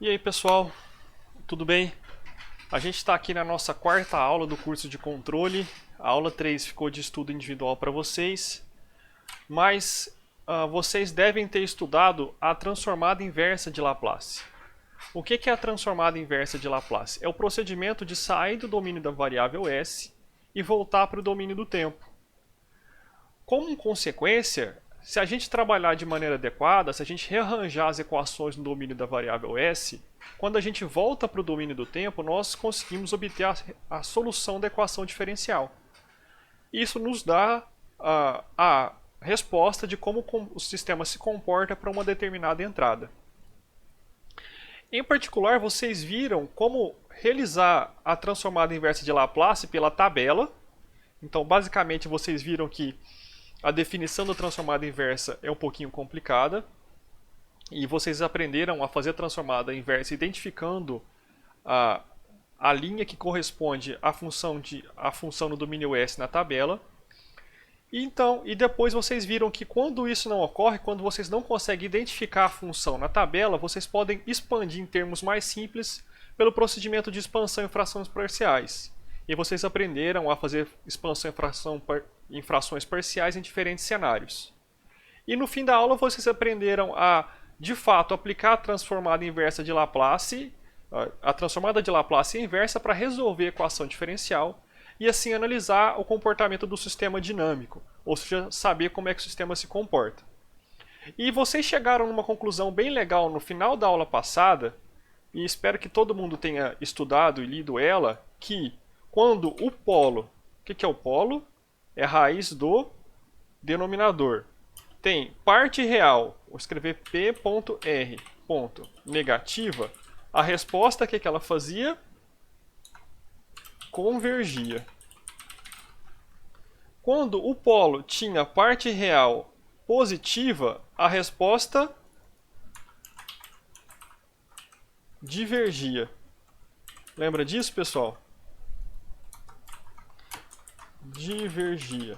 E aí pessoal, tudo bem? A gente está aqui na nossa quarta aula do curso de controle. A aula 3 ficou de estudo individual para vocês, mas vocês devem ter estudado a transformada inversa de Laplace. O que é a transformada inversa de Laplace? É o procedimento de sair do domínio da variável s e voltar para o domínio do tempo. Como consequência, se a gente trabalhar de maneira adequada, se a gente rearranjar as equações no domínio da variável s, quando a gente volta para o domínio do tempo, nós conseguimos obter a solução da equação diferencial. Isso nos dá a resposta de como o sistema se comporta para uma determinada entrada. Em particular, vocês viram como realizar a transformada inversa de Laplace pela tabela. Então, basicamente, vocês viram que a definição da transformada inversa é um pouquinho complicada. E vocês aprenderam a fazer a transformada inversa identificando a linha que corresponde à função no domínio S na tabela. E depois vocês viram que quando isso não ocorre, quando vocês não conseguem identificar a função na tabela, vocês podem expandir em termos mais simples pelo procedimento de expansão em frações parciais. E vocês aprenderam a fazer expansão em frações parciais em diferentes cenários. E no fim da aula vocês aprenderam a, de fato, aplicar a transformada inversa de Laplace, a transformada de Laplace inversa para resolver a equação diferencial e assim analisar o comportamento do sistema dinâmico, ou seja, saber como é que o sistema se comporta. E vocês chegaram numa conclusão bem legal no final da aula passada, e espero que todo mundo tenha estudado e lido ela, que quando o polo, o que é o polo? É a raiz do denominador. Tem parte real, vou escrever P.R. negativa, a resposta que ela fazia? Convergia. Quando o polo tinha parte real positiva, a resposta divergia. Lembra disso, pessoal? Divergia.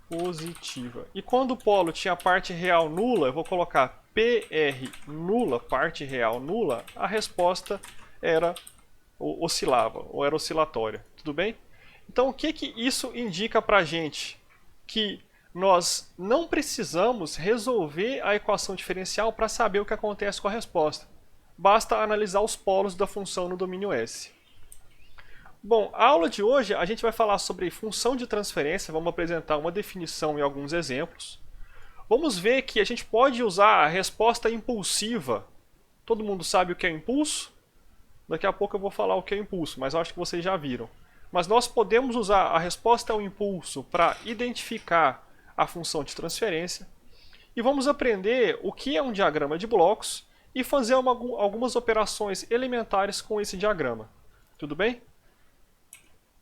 Positiva. E quando o polo tinha parte real nula, eu vou colocar PR nula, parte real nula, a resposta era oscilava, ou era oscilatória. Tudo bem? Então, o que isso indica para a gente? Que nós não precisamos resolver a equação diferencial para saber o que acontece com a resposta. Basta analisar os polos da função no domínio S. Bom, a aula de hoje a gente vai falar sobre função de transferência, vamos apresentar uma definição e alguns exemplos. Vamos ver que a gente pode usar a resposta impulsiva. Todo mundo sabe o que é impulso? Daqui a pouco eu vou falar o que é impulso, mas eu acho que vocês já viram. Mas nós podemos usar a resposta ao impulso para identificar a função de transferência. E vamos aprender o que é um diagrama de blocos e fazer algumas operações elementares com esse diagrama. Tudo bem?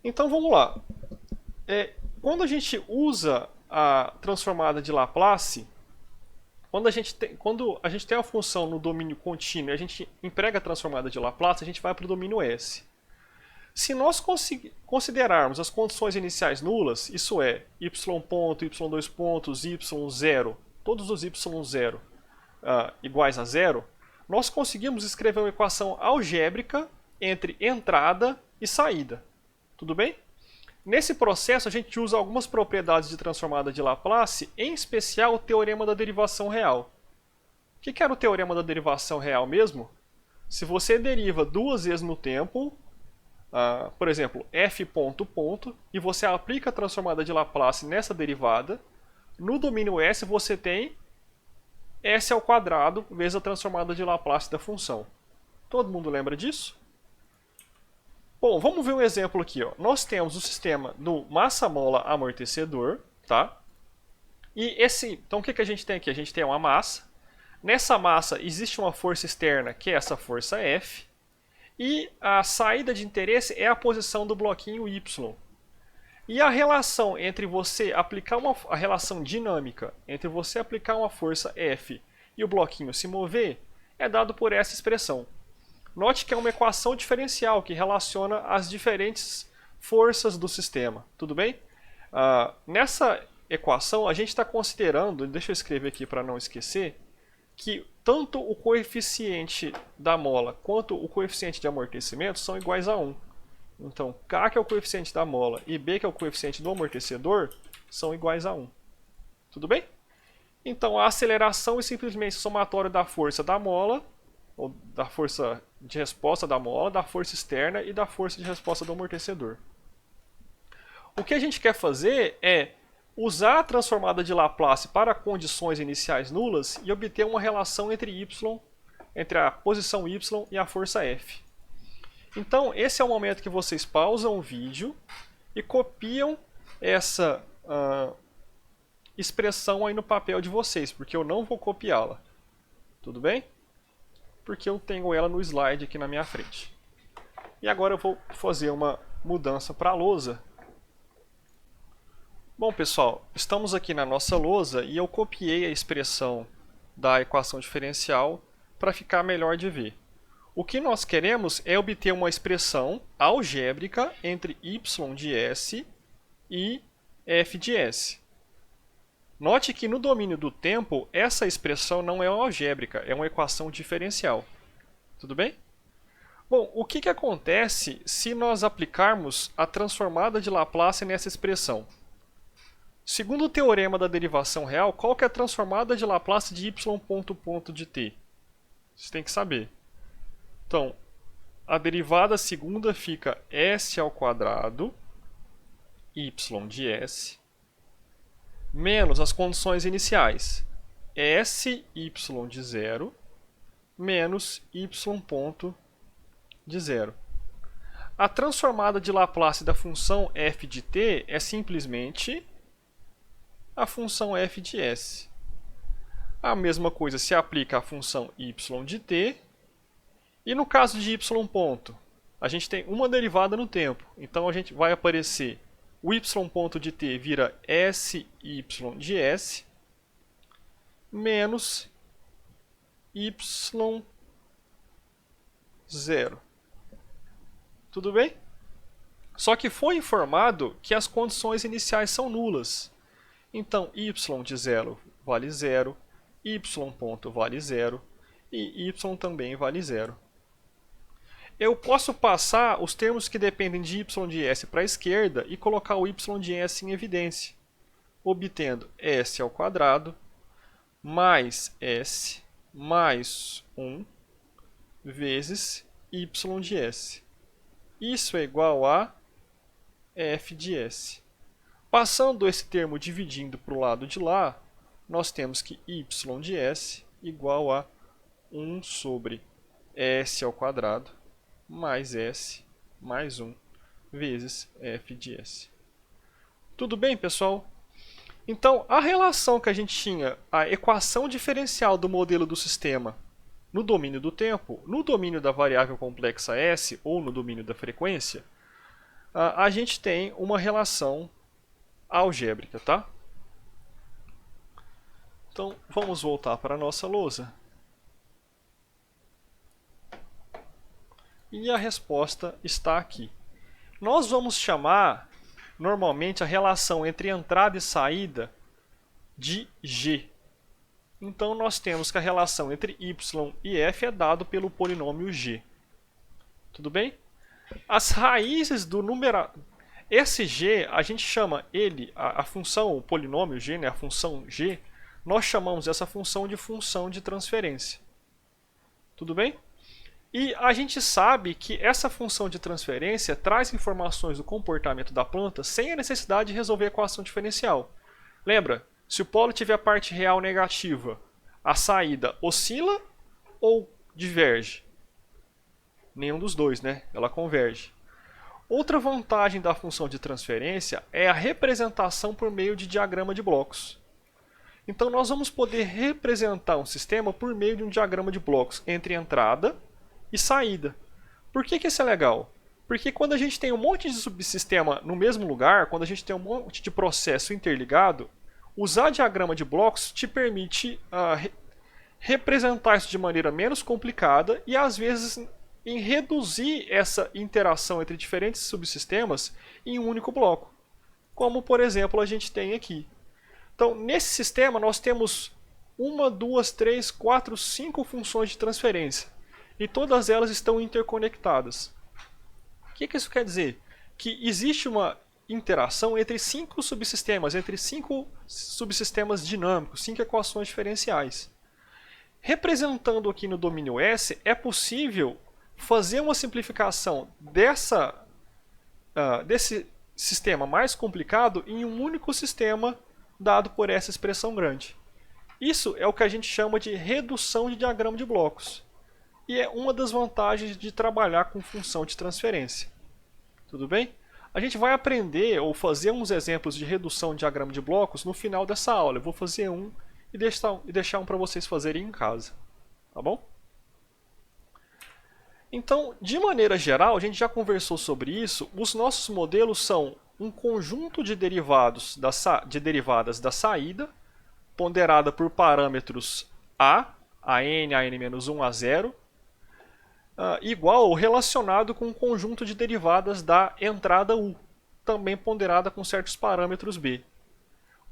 Então vamos lá. Quando a gente usa a transformada de Laplace, quando a gente tem a função no domínio contínuo e a gente emprega a transformada de Laplace, a gente vai para o domínio S. Se nós considerarmos as condições iniciais nulas, isso é, y ponto, y2 pontos, y0, todos os y0 iguais a zero, nós conseguimos escrever uma equação algébrica entre entrada e saída. Tudo bem? Nesse processo, a gente usa algumas propriedades de transformada de Laplace, em especial o teorema da derivação real. O que era o teorema da derivação real mesmo? Se você deriva duas vezes no tempo, por exemplo, f ponto ponto, e você aplica a transformada de Laplace nessa derivada, no domínio S você tem s ao quadrado vezes a transformada de Laplace da função. Todo mundo lembra disso? Bom, vamos ver um exemplo aqui. Ó. Nós temos o sistema do massa-mola amortecedor, tá? Então o que a gente tem aqui? A gente tem uma massa. Nessa massa existe uma força externa, que é essa força F. E a saída de interesse é a posição do bloquinho Y. E a relação entre você aplicar a relação dinâmica entre você aplicar uma força F e o bloquinho se mover é dado por essa expressão. Note que é uma equação diferencial que relaciona as diferentes forças do sistema. Tudo bem? Nessa equação, a gente está considerando, deixa eu escrever aqui para não esquecer, que tanto o coeficiente da mola quanto o coeficiente de amortecimento são iguais a 1. Então, K, que é o coeficiente da mola, e B, que é o coeficiente do amortecedor, são iguais a 1. Tudo bem? Então, a aceleração é simplesmente o somatório da força da mola, ou da força de resposta da mola, da força externa e da força de resposta do amortecedor. O que a gente quer fazer é usar a transformada de Laplace para condições iniciais nulas e obter uma relação entre y, entre a posição y e a força F. Então, esse é o momento que vocês pausam o vídeo e copiam essa expressão aí no papel de vocês, porque eu não vou copiá-la. Tudo bem? Porque eu tenho ela no slide aqui na minha frente. E agora eu vou fazer uma mudança para a lousa. Bom, pessoal, estamos aqui na nossa lousa e eu copiei a expressão da equação diferencial para ficar melhor de ver. O que nós queremos é obter uma expressão algébrica entre y de s e f de s. Note que no domínio do tempo, essa expressão não é algébrica, é uma equação diferencial. Tudo bem? Bom, o que acontece se nós aplicarmos a transformada de Laplace nessa expressão? Segundo o teorema da derivação real, qual que é a transformada de Laplace de y ponto de t? Você tem que saber. Então, a derivada segunda fica s ao quadrado, y de s, menos as condições iniciais, s y de 0, menos y ponto de 0. A transformada de Laplace da função f de t é simplesmente a função f de s. A mesma coisa se aplica à função y de t. E no caso de y ponto, a gente tem uma derivada no tempo. Então a gente vai aparecer o y ponto de t vira sy de s menos y0. Tudo bem? Só que foi informado que as condições iniciais são nulas. Então y de 0 vale 0, y ponto vale 0 e y também vale 0. Eu posso passar os termos que dependem de y de s para a esquerda e colocar o y de s em evidência, obtendo s ao quadrado mais s mais 1 vezes y de s. Isso é igual a f de s. Passando esse termo dividindo para o lado de lá, nós temos que y de s igual a 1 sobre s ao quadrado mais s mais 1 vezes f de s. Tudo bem, pessoal? Então, a relação que a gente tinha, a equação diferencial do modelo do sistema no domínio do tempo, no domínio da variável complexa s ou no domínio da frequência, a gente tem uma relação algébrica, tá? Então, vamos voltar para a nossa lousa. E a resposta está aqui. Nós vamos chamar, normalmente, a relação entre entrada e saída de G. Então, nós temos que a relação entre y e f é dado pelo polinômio G. Tudo bem? As raízes do numerador... Esse G, a gente chama ele, a função, o polinômio G, né, a função G, nós chamamos essa função de transferência. Tudo bem? E a gente sabe que essa função de transferência traz informações do comportamento da planta sem a necessidade de resolver a equação diferencial. Lembra? Se o polo tiver a parte real negativa, a saída oscila ou diverge? Nenhum dos dois, né? Ela converge. Outra vantagem da função de transferência é a representação por meio de diagrama de blocos. Então nós vamos poder representar um sistema por meio de um diagrama de blocos entre entrada e saída. Por que isso é legal? Porque quando a gente tem um monte de subsistema no mesmo lugar, quando a gente tem um monte de processo interligado, usar diagrama de blocos te permite representar isso de maneira menos complicada e às vezes em reduzir essa interação entre diferentes subsistemas em um único bloco. Como por exemplo a gente tem aqui. Então nesse sistema nós temos uma, duas, três, quatro, cinco funções de transferência. E todas elas estão interconectadas. O que isso quer dizer? Que existe uma interação entre cinco subsistemas dinâmicos, cinco equações diferenciais. Representando aqui no domínio S, é possível fazer uma simplificação desse sistema mais complicado em um único sistema dado por essa expressão grande. Isso é o que a gente chama de redução de diagrama de blocos. E é uma das vantagens de trabalhar com função de transferência. Tudo bem? A gente vai aprender ou fazer uns exemplos de redução de diagrama de blocos no final dessa aula. Eu vou fazer um e deixar um para vocês fazerem em casa. Tá bom? Então, de maneira geral, a gente já conversou sobre isso. Os nossos modelos são um conjunto de derivadas da saída, ponderada por parâmetros a n, a n-1, a 0, igual ou relacionado com um conjunto de derivadas da entrada u, também ponderada com certos parâmetros b.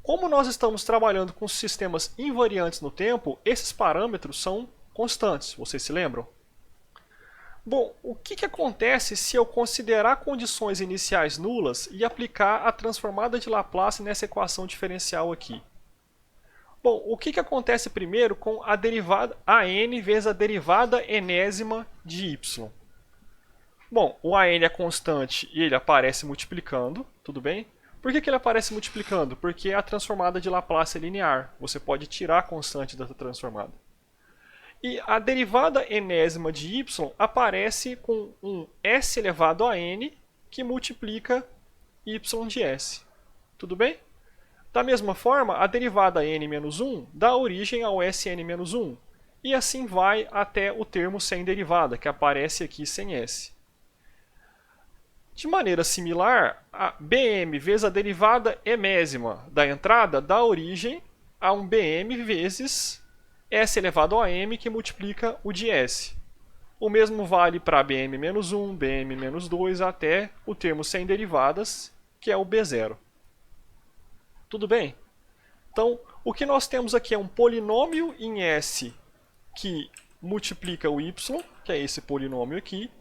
Como nós estamos trabalhando com sistemas invariantes no tempo, esses parâmetros são constantes, vocês se lembram? Bom, o que acontece se eu considerar condições iniciais nulas e aplicar a transformada de Laplace nessa equação diferencial aqui? Bom, o que acontece primeiro com a derivada an vezes a derivada enésima de y? Bom, o an é constante e ele aparece multiplicando, tudo bem? Por que ele aparece multiplicando? Porque a transformada de Laplace é linear. Você pode tirar a constante dessa transformada. E a derivada enésima de y aparece com um s elevado a n que multiplica y de s. Tudo bem? Da mesma forma, a derivada n-1 dá origem ao Sn-1. E assim vai até o termo sem derivada, que aparece aqui sem s. De maneira similar, a bm vezes a derivada emésima da entrada dá origem a um bm vezes s elevado a m que multiplica o de s. O mesmo vale para bm-1, bm-2 até o termo sem derivadas, que é o b0. Tudo bem? Então, o que nós temos aqui é um polinômio em S que multiplica o y, que é esse polinômio aqui,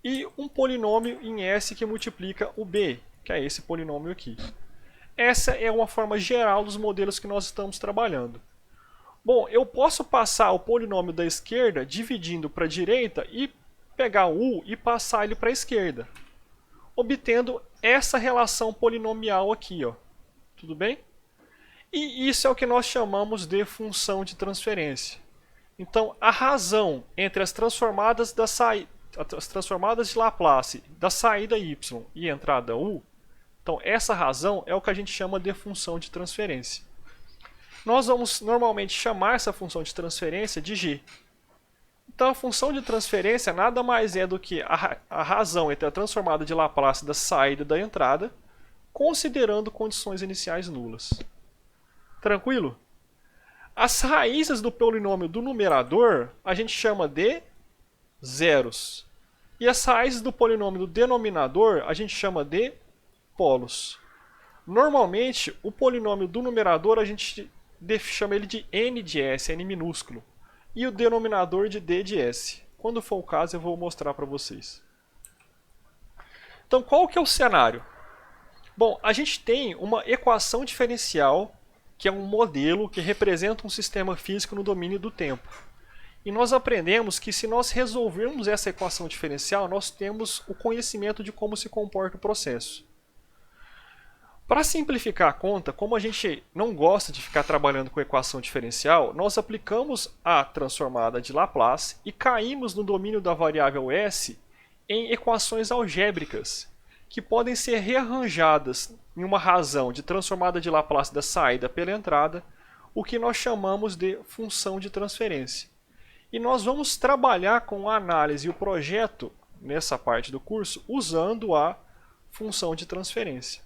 e um polinômio em S que multiplica o b, que é esse polinômio aqui. Essa é uma forma geral dos modelos que nós estamos trabalhando. Bom, eu posso passar o polinômio da esquerda dividindo para a direita e pegar o u e passar ele para a esquerda, obtendo essa relação polinomial aqui, ó. Tudo bem? E isso é o que nós chamamos de função de transferência. Então, a razão entre as transformadas de Laplace da saída y e entrada u, então essa razão é o que a gente chama de função de transferência. Nós vamos normalmente chamar essa função de transferência de g. Então, a função de transferência nada mais é do que a razão entre a transformada de Laplace da saída e da entrada, considerando condições iniciais nulas. Tranquilo? As raízes do polinômio do numerador a gente chama de zeros. E as raízes do polinômio do denominador a gente chama de polos. Normalmente, o polinômio do numerador a gente chama ele de n de s, n minúsculo. E o denominador de d de s. Quando for o caso, eu vou mostrar para vocês. Então, qual que é o cenário? Bom, a gente tem uma equação diferencial, que é um modelo que representa um sistema físico no domínio do tempo. E nós aprendemos que se nós resolvermos essa equação diferencial, nós temos o conhecimento de como se comporta o processo. Para simplificar a conta, como a gente não gosta de ficar trabalhando com equação diferencial, nós aplicamos a transformada de Laplace e caímos no domínio da variável s em equações algébricas, que podem ser rearranjadas em uma razão de transformada de Laplace da saída pela entrada, o que nós chamamos de função de transferência. E nós vamos trabalhar com a análise e o projeto, nessa parte do curso, usando a função de transferência.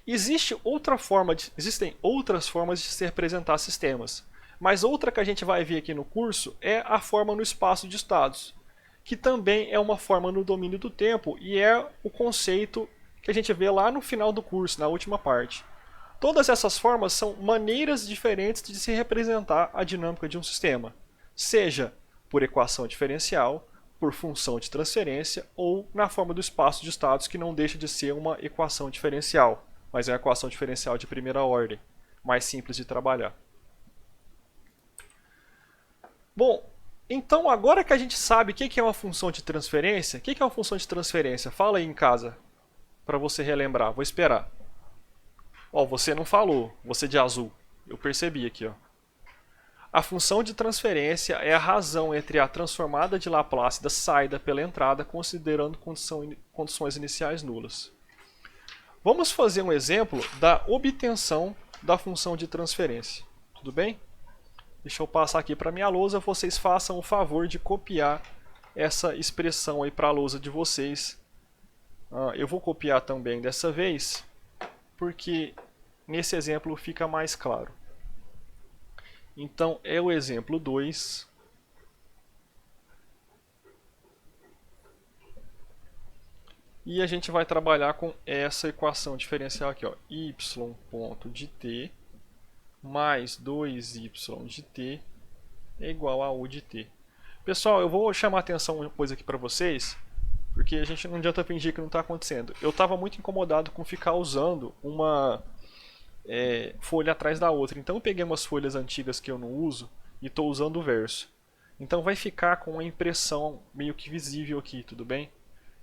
Existem outras formas de se representar sistemas, mas outra que a gente vai ver aqui no curso é a forma no espaço de estados, que também é uma forma no domínio do tempo e é o conceito que a gente vê lá no final do curso, na última parte. Todas essas formas são maneiras diferentes de se representar a dinâmica de um sistema, seja por equação diferencial, por função de transferência ou na forma do espaço de estados, que não deixa de ser uma equação diferencial, mas é uma equação diferencial de primeira ordem, mais simples de trabalhar. Bom, então agora que a gente sabe o que é uma função de transferência, o que é uma função de transferência? Fala aí em casa, para você relembrar, vou esperar. Ó, você não falou, você de azul, eu percebi aqui, ó. A função de transferência é a razão entre a transformada de Laplace da saída pela entrada, considerando condições iniciais nulas. Vamos fazer um exemplo da obtenção da função de transferência. Tudo bem? Deixa eu passar aqui para a minha lousa, vocês façam o favor de copiar essa expressão aí para a lousa de vocês. Eu vou copiar também dessa vez, porque nesse exemplo fica mais claro. Então, é o exemplo 2. E a gente vai trabalhar com essa equação diferencial aqui, ó, y ponto de t mais 2y de t é igual a u de t. Pessoal, eu vou chamar a atenção uma coisa aqui para vocês, porque a gente não adianta fingir que não está acontecendo. Eu estava muito incomodado com ficar usando uma folha atrás da outra. Então eu peguei umas folhas antigas que eu não uso e estou usando o verso. Então vai ficar com uma impressão meio que visível aqui, tudo bem?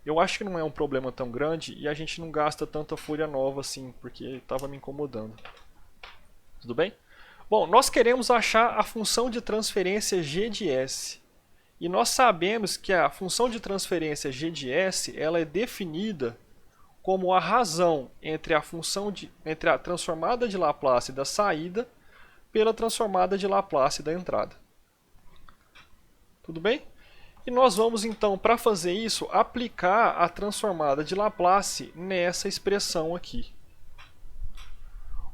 Eu acho que não é um problema tão grande e a gente não gasta tanta folha nova assim, porque estava me incomodando. Tudo bem? Bom, nós queremos achar a função de transferência g de s. E nós sabemos que a função de transferência g de s ela é definida como a razão entre entre a transformada de Laplace da saída pela transformada de Laplace da entrada. Tudo bem? E nós vamos então, para fazer isso, aplicar a transformada de Laplace nessa expressão aqui.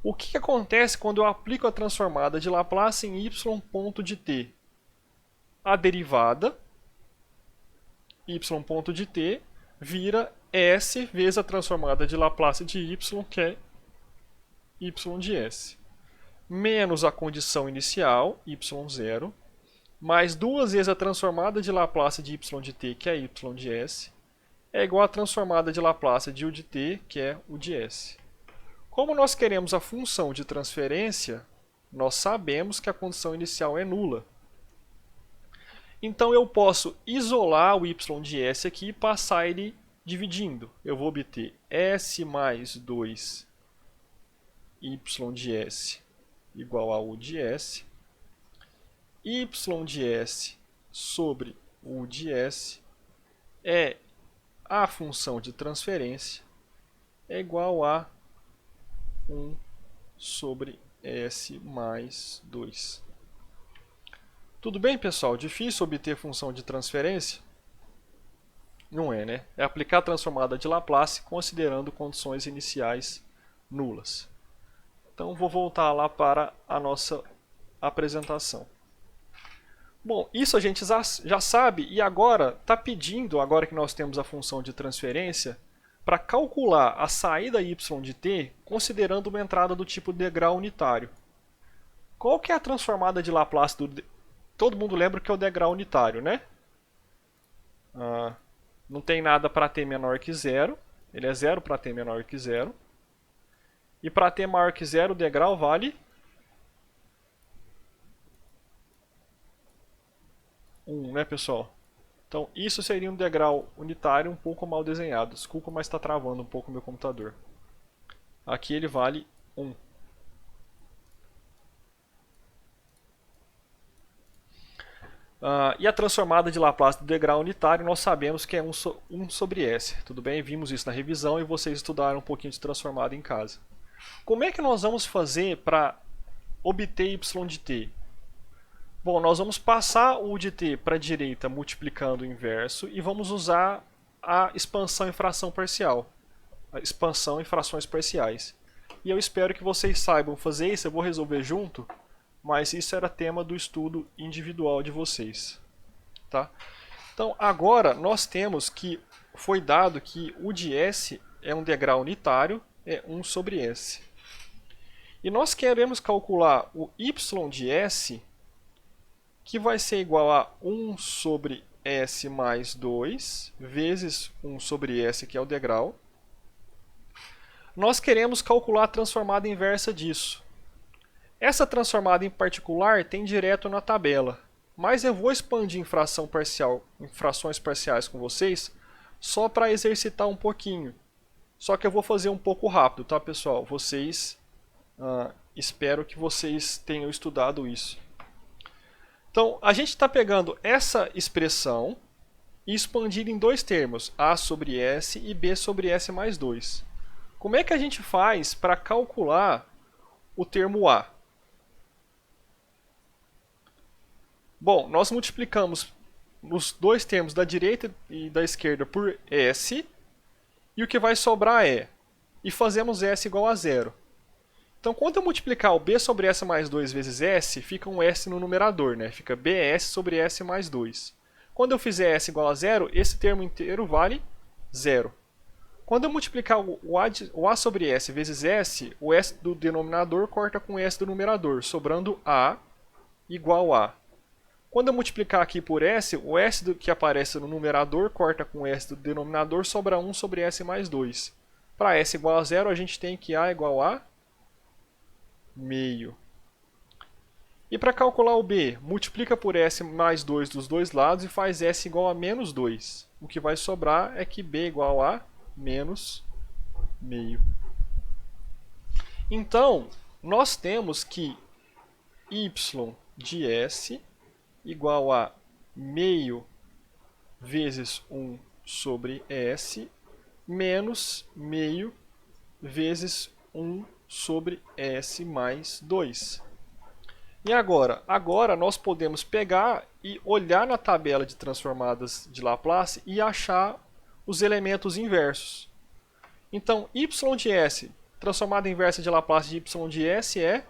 O que acontece quando eu aplico a transformada de Laplace em y ponto de t? A derivada y ponto de t vira s vezes a transformada de Laplace de y, que é y de s, menos a condição inicial, y0, mais duas vezes a transformada de Laplace de y de t, que é y de s, é igual à transformada de Laplace de u de t, que é u de s. Como nós queremos a função de transferência, nós sabemos que a condição inicial é nula. Então eu posso isolar o y de s aqui e passar ele dividindo. Eu vou obter s mais 2 y de s igual a u de s. Y de s sobre u de s é a função de transferência, é igual a 1 sobre s mais 2. Tudo bem, pessoal? Difícil obter função de transferência? Não é, né? É aplicar a transformada de Laplace considerando condições iniciais nulas. Então, vou voltar lá para a nossa apresentação. Bom, isso a gente já sabe e agora está pedindo, agora que nós temos a função de transferência, para calcular a saída y de t considerando uma entrada do tipo degrau unitário. Qual que é a transformada de Laplace do... Todo mundo lembra que é o degrau unitário, né? Não tem nada para t menor que zero. Ele é zero para t menor que zero. E para t maior que zero, o degrau vale 1, né, pessoal? Então, isso seria um degrau unitário um pouco mal desenhado. Desculpa, mas está travando um pouco o meu computador. Aqui ele vale 1. E a transformada de Laplace do degrau unitário, nós sabemos que é 1 sobre S. Tudo bem? Vimos isso na revisão e vocês estudaram um pouquinho de transformada em casa. Como é que nós vamos fazer para obter y de t? Bom, nós vamos passar o u de t para a direita multiplicando o inverso e vamos usar a expansão em fração parcial. A expansão em frações parciais. E eu espero que vocês saibam fazer isso, eu vou resolver junto, mas isso era tema do estudo individual de vocês. Tá? Então, agora nós temos que foi dado que u de s é um degrau unitário, é 1 sobre s. E nós queremos calcular o y de s, que vai ser igual a 1 sobre s mais 2, vezes 1 sobre s, que é o degrau. Nós queremos calcular a transformada inversa disso. Essa transformada em particular tem direto na tabela, mas eu vou expandir em frações parciais com vocês, só para exercitar um pouquinho. Só que eu vou fazer um pouco rápido, tá, pessoal? Espero que vocês tenham estudado isso. Então, a gente está pegando essa expressão e expandindo em dois termos, a sobre s e b sobre s mais 2. Como é que a gente faz para calcular o termo a? Bom, nós multiplicamos os dois termos da direita e da esquerda por s, e o que vai sobrar e fazemos s igual a zero. Então, quando eu multiplicar o b sobre s mais 2 vezes s, fica um s no numerador, né? Fica bs sobre s mais 2. Quando eu fizer s igual a zero, esse termo inteiro vale zero. Quando eu multiplicar o a sobre s vezes s, o s do denominador corta com o s do numerador, sobrando a igual a. Quando eu multiplicar aqui por s, o s que aparece no numerador corta com o s do denominador, sobra 1 sobre s mais 2. Para s igual a zero, a gente tem que a igual a meio. E para calcular o b, multiplica por s mais 2 dos dois lados e faz s igual a menos 2. O que vai sobrar é que b igual a menos meio. Então, nós temos que y de s igual a meio vezes 1 sobre s menos meio vezes 1 sobre s mais 2. E agora? Agora nós podemos pegar e olhar na tabela de transformadas de Laplace e achar os elementos inversos. Então, y de s, transformada inversa de Laplace de y de s é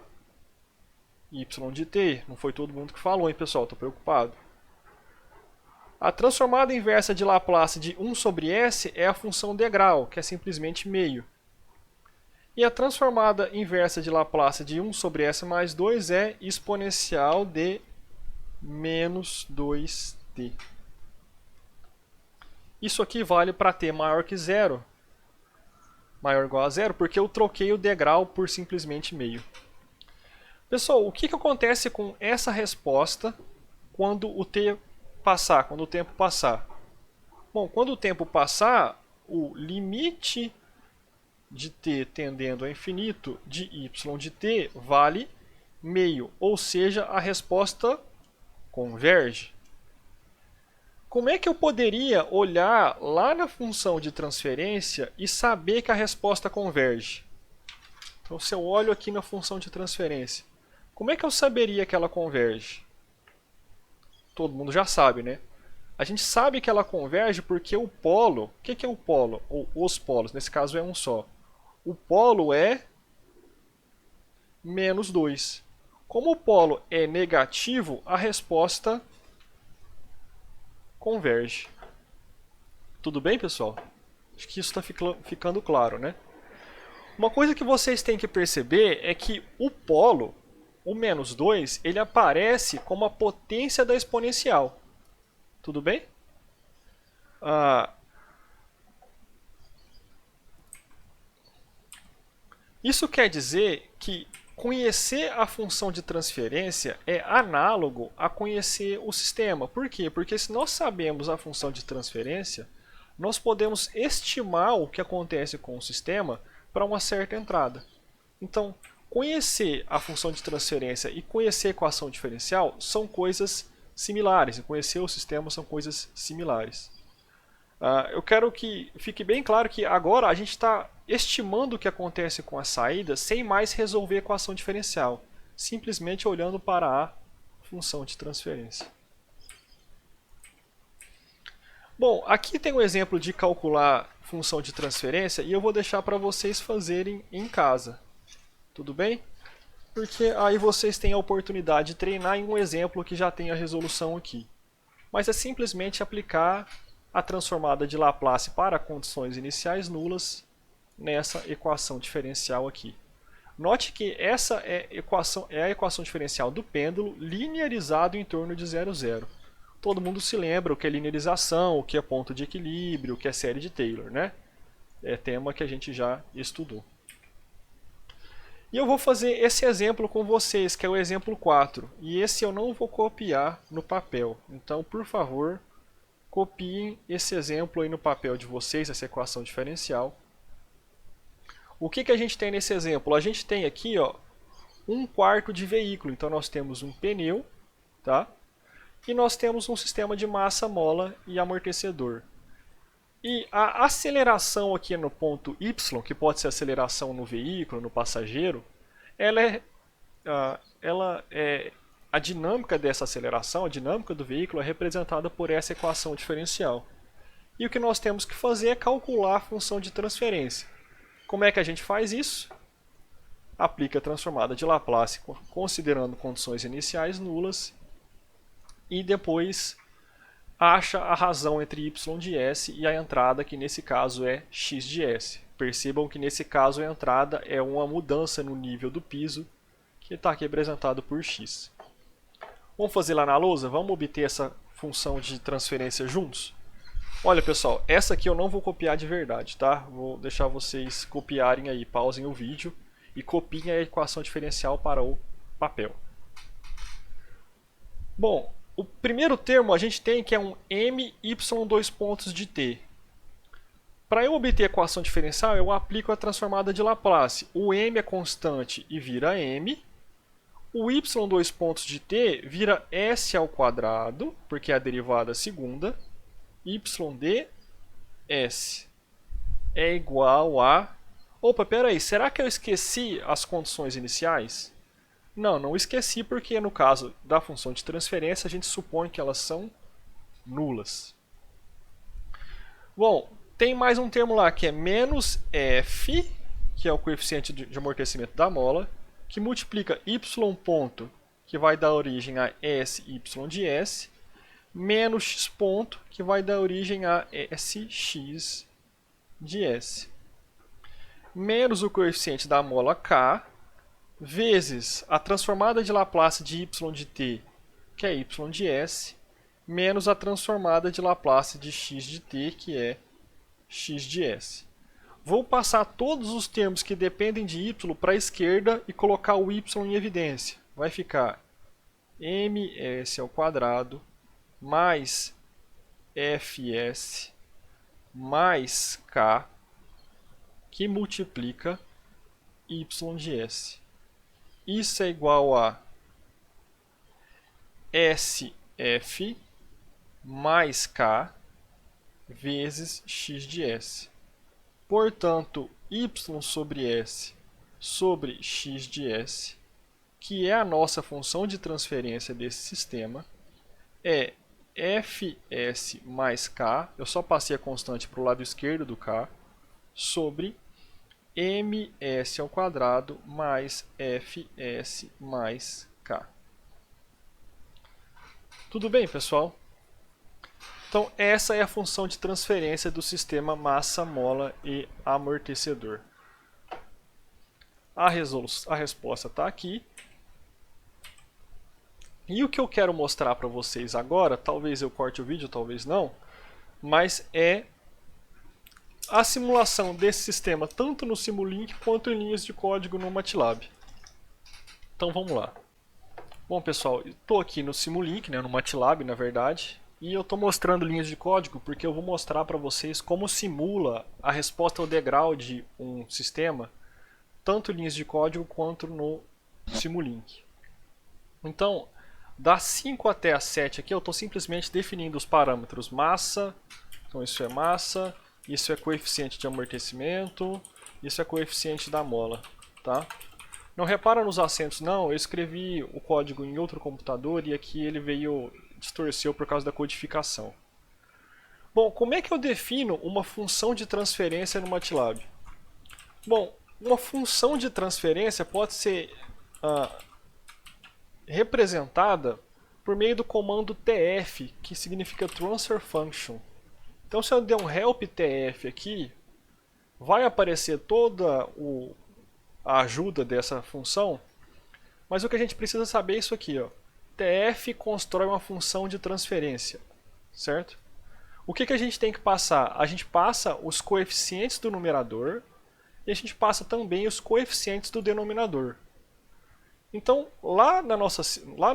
y de t. Não foi todo mundo que falou, hein, pessoal? Estou preocupado. A transformada inversa de Laplace de 1 sobre s é a função degrau, que é simplesmente meio. E a transformada inversa de Laplace de 1 sobre s mais 2 é exponencial de menos 2t. Isso aqui vale para t maior que zero, maior ou igual a zero, porque eu troquei o degrau por simplesmente meio. Pessoal, o que acontece com essa resposta quando o tempo passar? Bom, quando o tempo passar, o limite de t tendendo a infinito de y de t vale meio, ou seja, a resposta converge. Como é que eu poderia olhar lá na função de transferência e saber que a resposta converge? Então, se eu olho aqui na função de transferência, como é que eu saberia que ela converge? Todo mundo já sabe, né? A gente sabe que ela converge porque o polo... O que é o polo? Ou os polos, nesse caso é um só. O polo é menos 2. Como o polo é negativo, a resposta converge. Tudo bem, pessoal? Acho que isso está ficando claro, né? Uma coisa que vocês têm que perceber é que o polo, o menos 2, ele aparece como a potência da exponencial. Tudo bem? Isso quer dizer que conhecer a função de transferência é análogo a conhecer o sistema. Por quê? Porque se nós sabemos a função de transferência, nós podemos estimar o que acontece com o sistema para uma certa entrada. Então, conhecer a função de transferência e conhecer a equação diferencial são coisas similares. E conhecer o sistema são coisas similares. Eu quero que fique bem claro que agora a gente está estimando o que acontece com a saída sem mais resolver a equação diferencial, simplesmente olhando para a função de transferência. Bom, aqui tem um exemplo de calcular função de transferência e eu vou deixar para vocês fazerem em casa. Tudo bem? Porque aí vocês têm a oportunidade de treinar em um exemplo que já tem a resolução aqui. Mas é simplesmente aplicar a transformada de Laplace para condições iniciais nulas nessa equação diferencial aqui. Note que essa é a equação diferencial do pêndulo linearizado em torno de 0, 0. Todo mundo se lembra o que é linearização, o que é ponto de equilíbrio, o que é série de Taylor, né? É tema que a gente já estudou. E eu vou fazer esse exemplo com vocês, que é o exemplo 4. E esse eu não vou copiar no papel. Então, por favor, copiem esse exemplo aí no papel de vocês, essa equação diferencial. O que a gente tem nesse exemplo? A gente tem aqui, ó, 1/4 de veículo. Então, nós temos um pneu, tá? E nós temos um sistema de massa, mola e amortecedor. E a aceleração aqui no ponto Y, que pode ser aceleração no veículo, no passageiro, a dinâmica dessa aceleração, a dinâmica do veículo é representada por essa equação diferencial. E o que nós temos que fazer é calcular a função de transferência. Como é que a gente faz isso? Aplica a transformada de Laplace considerando condições iniciais nulas e depois acha a razão entre y de s e a entrada, que nesse caso é x de s. Percebam que nesse caso a entrada é uma mudança no nível do piso, que está aqui representado por x. Vamos fazer lá na lousa? Vamos obter essa função de transferência juntos? Olha, pessoal, essa aqui eu não vou copiar de verdade, tá? Vou deixar vocês copiarem aí, pausem o vídeo e copiem a equação diferencial para o papel. Bom, o primeiro termo a gente tem que é um my dois pontos de t. Para eu obter a equação diferencial, eu aplico a transformada de Laplace. O m é constante e vira m. O y dois pontos de t vira s ao quadrado, porque é a derivada segunda. Y de s é igual a... Opa, peraí, será que eu esqueci as condições iniciais? Não esqueci, porque no caso da função de transferência a gente supõe que elas são nulas. Bom, tem mais um termo lá que é menos f, que é o coeficiente de amortecimento da mola, que multiplica y ponto, que vai dar origem a sy de s, menos x ponto, que vai dar origem a sx de s. Menos o coeficiente da mola k, vezes a transformada de Laplace de y de t, que é y de s, menos a transformada de Laplace de x de t, que é x de s. Vou passar todos os termos que dependem de y para a esquerda e colocar o y em evidência. Vai ficar ms ao quadrado mais fs mais k, que multiplica y de s. Isso é igual a sf mais k vezes x de s. Portanto, y sobre s sobre x de s, que é a nossa função de transferência desse sistema, é fs mais k, eu só passei a constante para o lado esquerdo do k, sobre ms ao quadrado mais fs mais k. Tudo bem, pessoal? Então, essa é a função de transferência do sistema massa, mola e amortecedor. A resposta está aqui. E o que eu quero mostrar para vocês agora, talvez eu corte o vídeo, talvez não, mas é a simulação desse sistema tanto no Simulink quanto em linhas de código no MATLAB. Então vamos lá. Bom, pessoal, estou aqui no Simulink, né, no MATLAB na verdade, e eu estou mostrando linhas de código porque eu vou mostrar para vocês como simula a resposta ao degrau de um sistema, tanto em linhas de código quanto no Simulink. Então, da 5 até a 7 aqui eu estou simplesmente definindo os parâmetros massa, então isso é massa, isso é coeficiente de amortecimento, isso é coeficiente da mola, tá? Não repara nos acentos não, eu escrevi o código em outro computador e aqui ele distorceu por causa da codificação. Bom, como é que eu defino uma função de transferência no MATLAB? Bom, uma função de transferência pode ser representada por meio do comando tf, que significa Transfer Function. Então, se eu der um help tf aqui, vai aparecer todo a ajuda dessa função, mas o que a gente precisa saber é isso aqui, ó. TF constrói uma função de transferência, certo? O que a gente tem que passar? A gente passa os coeficientes do numerador e a gente passa também os coeficientes do denominador. Então, lá no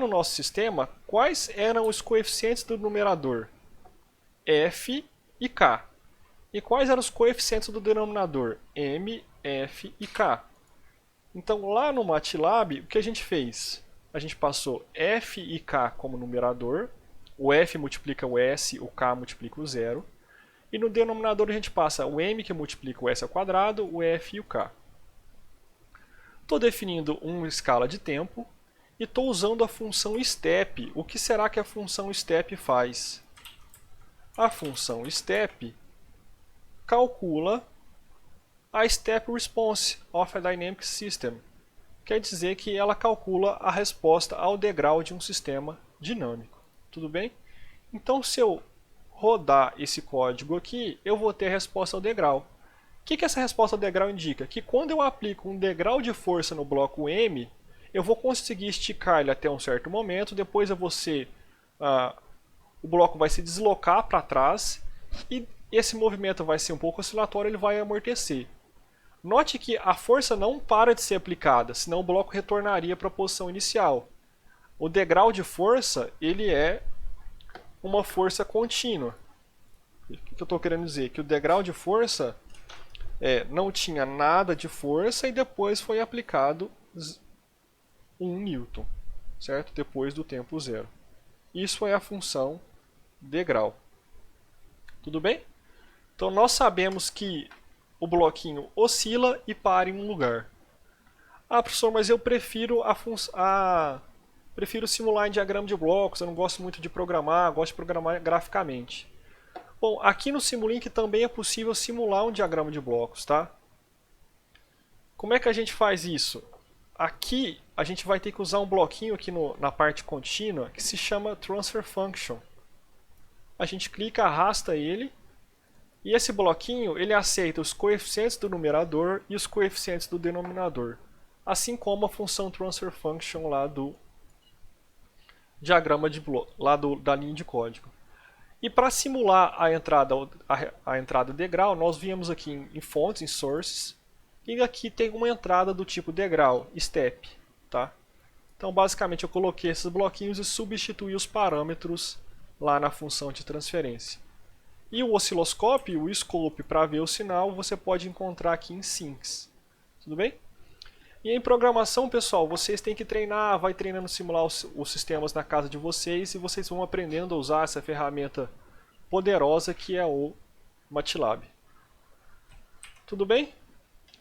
nosso sistema, quais eram os coeficientes do numerador? F e K. E quais eram os coeficientes do denominador? M, F e K. Então, lá no MATLAB, o que a gente fez? A gente passou F e K como numerador, o F multiplica o S, o K multiplica o zero, e no denominador a gente passa o M que multiplica o S ao quadrado, o F e o K. Estou definindo uma escala de tempo e estou usando a função step. O que será que a função step faz? A função step calcula a step response of a dynamic system. Quer dizer que ela calcula a resposta ao degrau de um sistema dinâmico. Tudo bem? Então, se eu rodar esse código aqui, eu vou ter a resposta ao degrau. O que essa resposta ao degrau indica? Que quando eu aplico um degrau de força no bloco M, eu vou conseguir esticar ele até um certo momento, depois o bloco vai se deslocar para trás e esse movimento vai ser um pouco oscilatório, ele vai amortecer. Note que a força não para de ser aplicada, senão o bloco retornaria para a posição inicial. O degrau de força, ele é uma força contínua. O que eu estou querendo dizer? Que o degrau de força não tinha nada de força e depois foi aplicado 1 newton, certo? Depois do tempo zero. Isso é a função degrau. Tudo bem? Então nós sabemos que o bloquinho oscila e para em um lugar. Ah, professor, mas eu prefiro prefiro simular em diagrama de blocos, eu não gosto muito de programar, gosto de programar graficamente. Bom, aqui no Simulink também é possível simular um diagrama de blocos, tá? Como é que a gente faz isso? Aqui a gente vai ter que usar um bloquinho aqui na parte contínua que se chama Transfer Function. A gente clica, arrasta ele e esse bloquinho ele aceita os coeficientes do numerador e os coeficientes do denominador, assim como a função Transfer Function lá do diagrama de bloco, da linha de código. E para simular a entrada degrau, nós viemos aqui em fontes, em sources, e aqui tem uma entrada do tipo degrau, step. Tá? Então basicamente eu coloquei esses bloquinhos e substituí os parâmetros lá na função de transferência. E o osciloscópio, o scope para ver o sinal, você pode encontrar aqui em sinks. Tudo bem? E em programação, pessoal, vocês têm que treinar, vai treinando simular os sistemas na casa de vocês e vocês vão aprendendo a usar essa ferramenta poderosa que é o MATLAB. Tudo bem?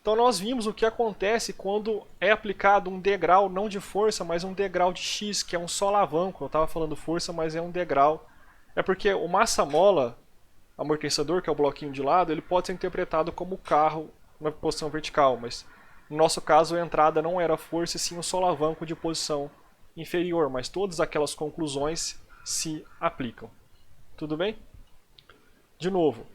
Então nós vimos o que acontece quando é aplicado um degrau não de força, mas um degrau de X, que é um solavanco. Eu estava falando força, mas é um degrau. É porque o massa-mola, amortecedor, que é o bloquinho de lado, ele pode ser interpretado como carro na posição vertical, mas no nosso caso a entrada não era força, e sim um solavanco de posição inferior, mas todas aquelas conclusões se aplicam. Tudo bem? De novo,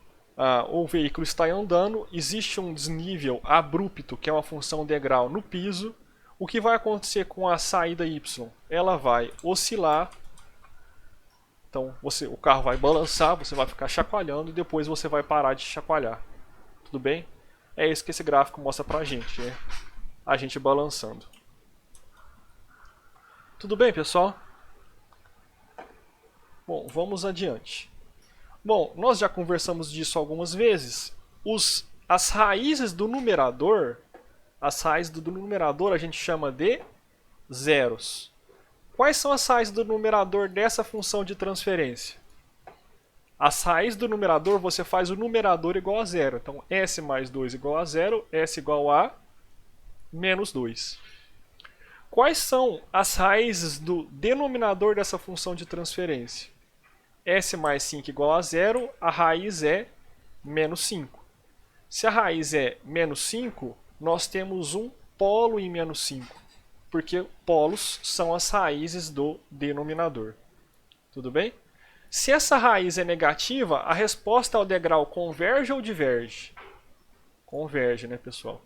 o veículo está andando, existe um desnível abrupto, que é uma função degrau no piso. O que vai acontecer com a saída Y? Ela vai oscilar. Então o carro vai balançar, você vai ficar chacoalhando e depois você vai parar de chacoalhar. Tudo bem? É isso que esse gráfico mostra pra gente, né? A gente balançando. Tudo bem, pessoal? Bom, vamos adiante. Bom, nós já conversamos disso algumas vezes. As raízes do numerador, a gente chama de zeros. Quais são as raízes do numerador dessa função de transferência? As raízes do numerador, você faz o numerador igual a zero. Então, S mais 2 igual a zero, S igual a menos 2. Quais são as raízes do denominador dessa função de transferência? S mais 5 igual a zero, a raiz é menos 5. Se a raiz é menos 5, nós temos um polo em menos 5, porque polos são as raízes do denominador. Tudo bem? Se essa raiz é negativa, a resposta ao degrau converge ou diverge? Converge, né, pessoal?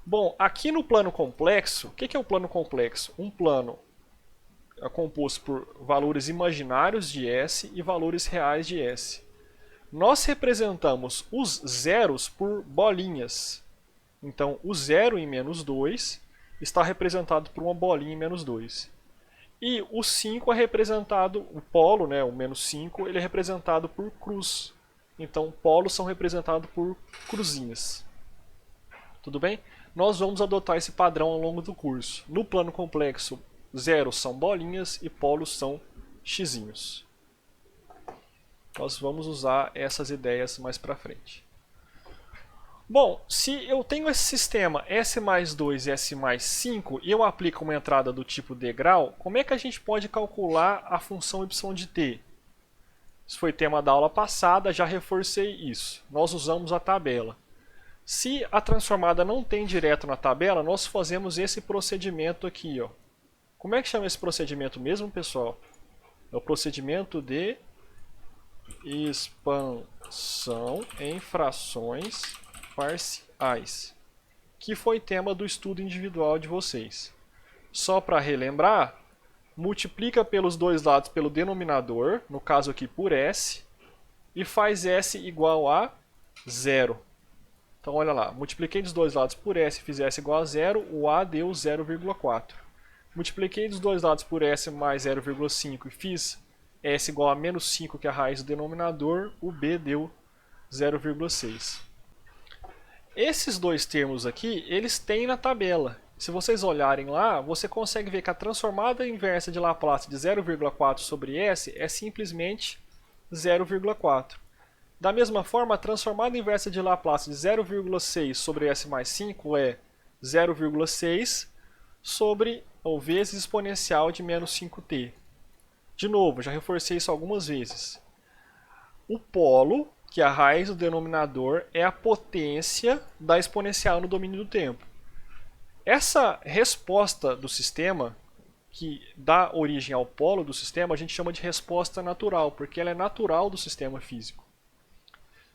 Bom, aqui no plano complexo, o que é o plano complexo? Um plano é composto por valores imaginários de S e valores reais de S. Nós representamos os zeros por bolinhas. Então, o 0 em menos 2 está representado por uma bolinha em menos 2. E o 5 é representado, o polo, né, o menos 5, ele é representado por cruz. Então, polos são representados por cruzinhas. Tudo bem? Nós vamos adotar esse padrão ao longo do curso. No plano complexo, zeros são bolinhas e polos são xizinhos. Nós vamos usar essas ideias mais para frente. Bom, se eu tenho esse sistema S mais 2 e S mais 5 e eu aplico uma entrada do tipo degrau, como é que a gente pode calcular a função y de t? Isso foi tema da aula passada, já reforcei isso. Nós usamos a tabela. Se a transformada não tem direto na tabela, nós fazemos esse procedimento aqui. Ó. Como é que chama esse procedimento mesmo, pessoal? É o procedimento de expansão em frações parciais, que foi tema do estudo individual de vocês. Só para relembrar, multiplica pelos dois lados pelo denominador, no caso aqui por S, e faz S igual a 0. Então olha lá, multipliquei dos dois lados por S e fiz S igual a 0, o A deu 0,4. Multipliquei dos dois lados por S mais 0,5 e fiz S igual a menos 5, que é a raiz do denominador, o B deu 0,6. Esses dois termos aqui, eles têm na tabela. Se vocês olharem lá, você consegue ver que a transformada inversa de Laplace de 0,4 sobre S é simplesmente 0,4. Da mesma forma, a transformada inversa de Laplace de 0,6 sobre S mais 5 é 0,6 sobre ou vezes exponencial de menos 5t. De novo, já reforcei isso algumas vezes. O polo, que é a raiz do denominador, é a potência da exponencial no domínio do tempo. Essa resposta do sistema, que dá origem ao polo do sistema, a gente chama de resposta natural, porque ela é natural do sistema físico.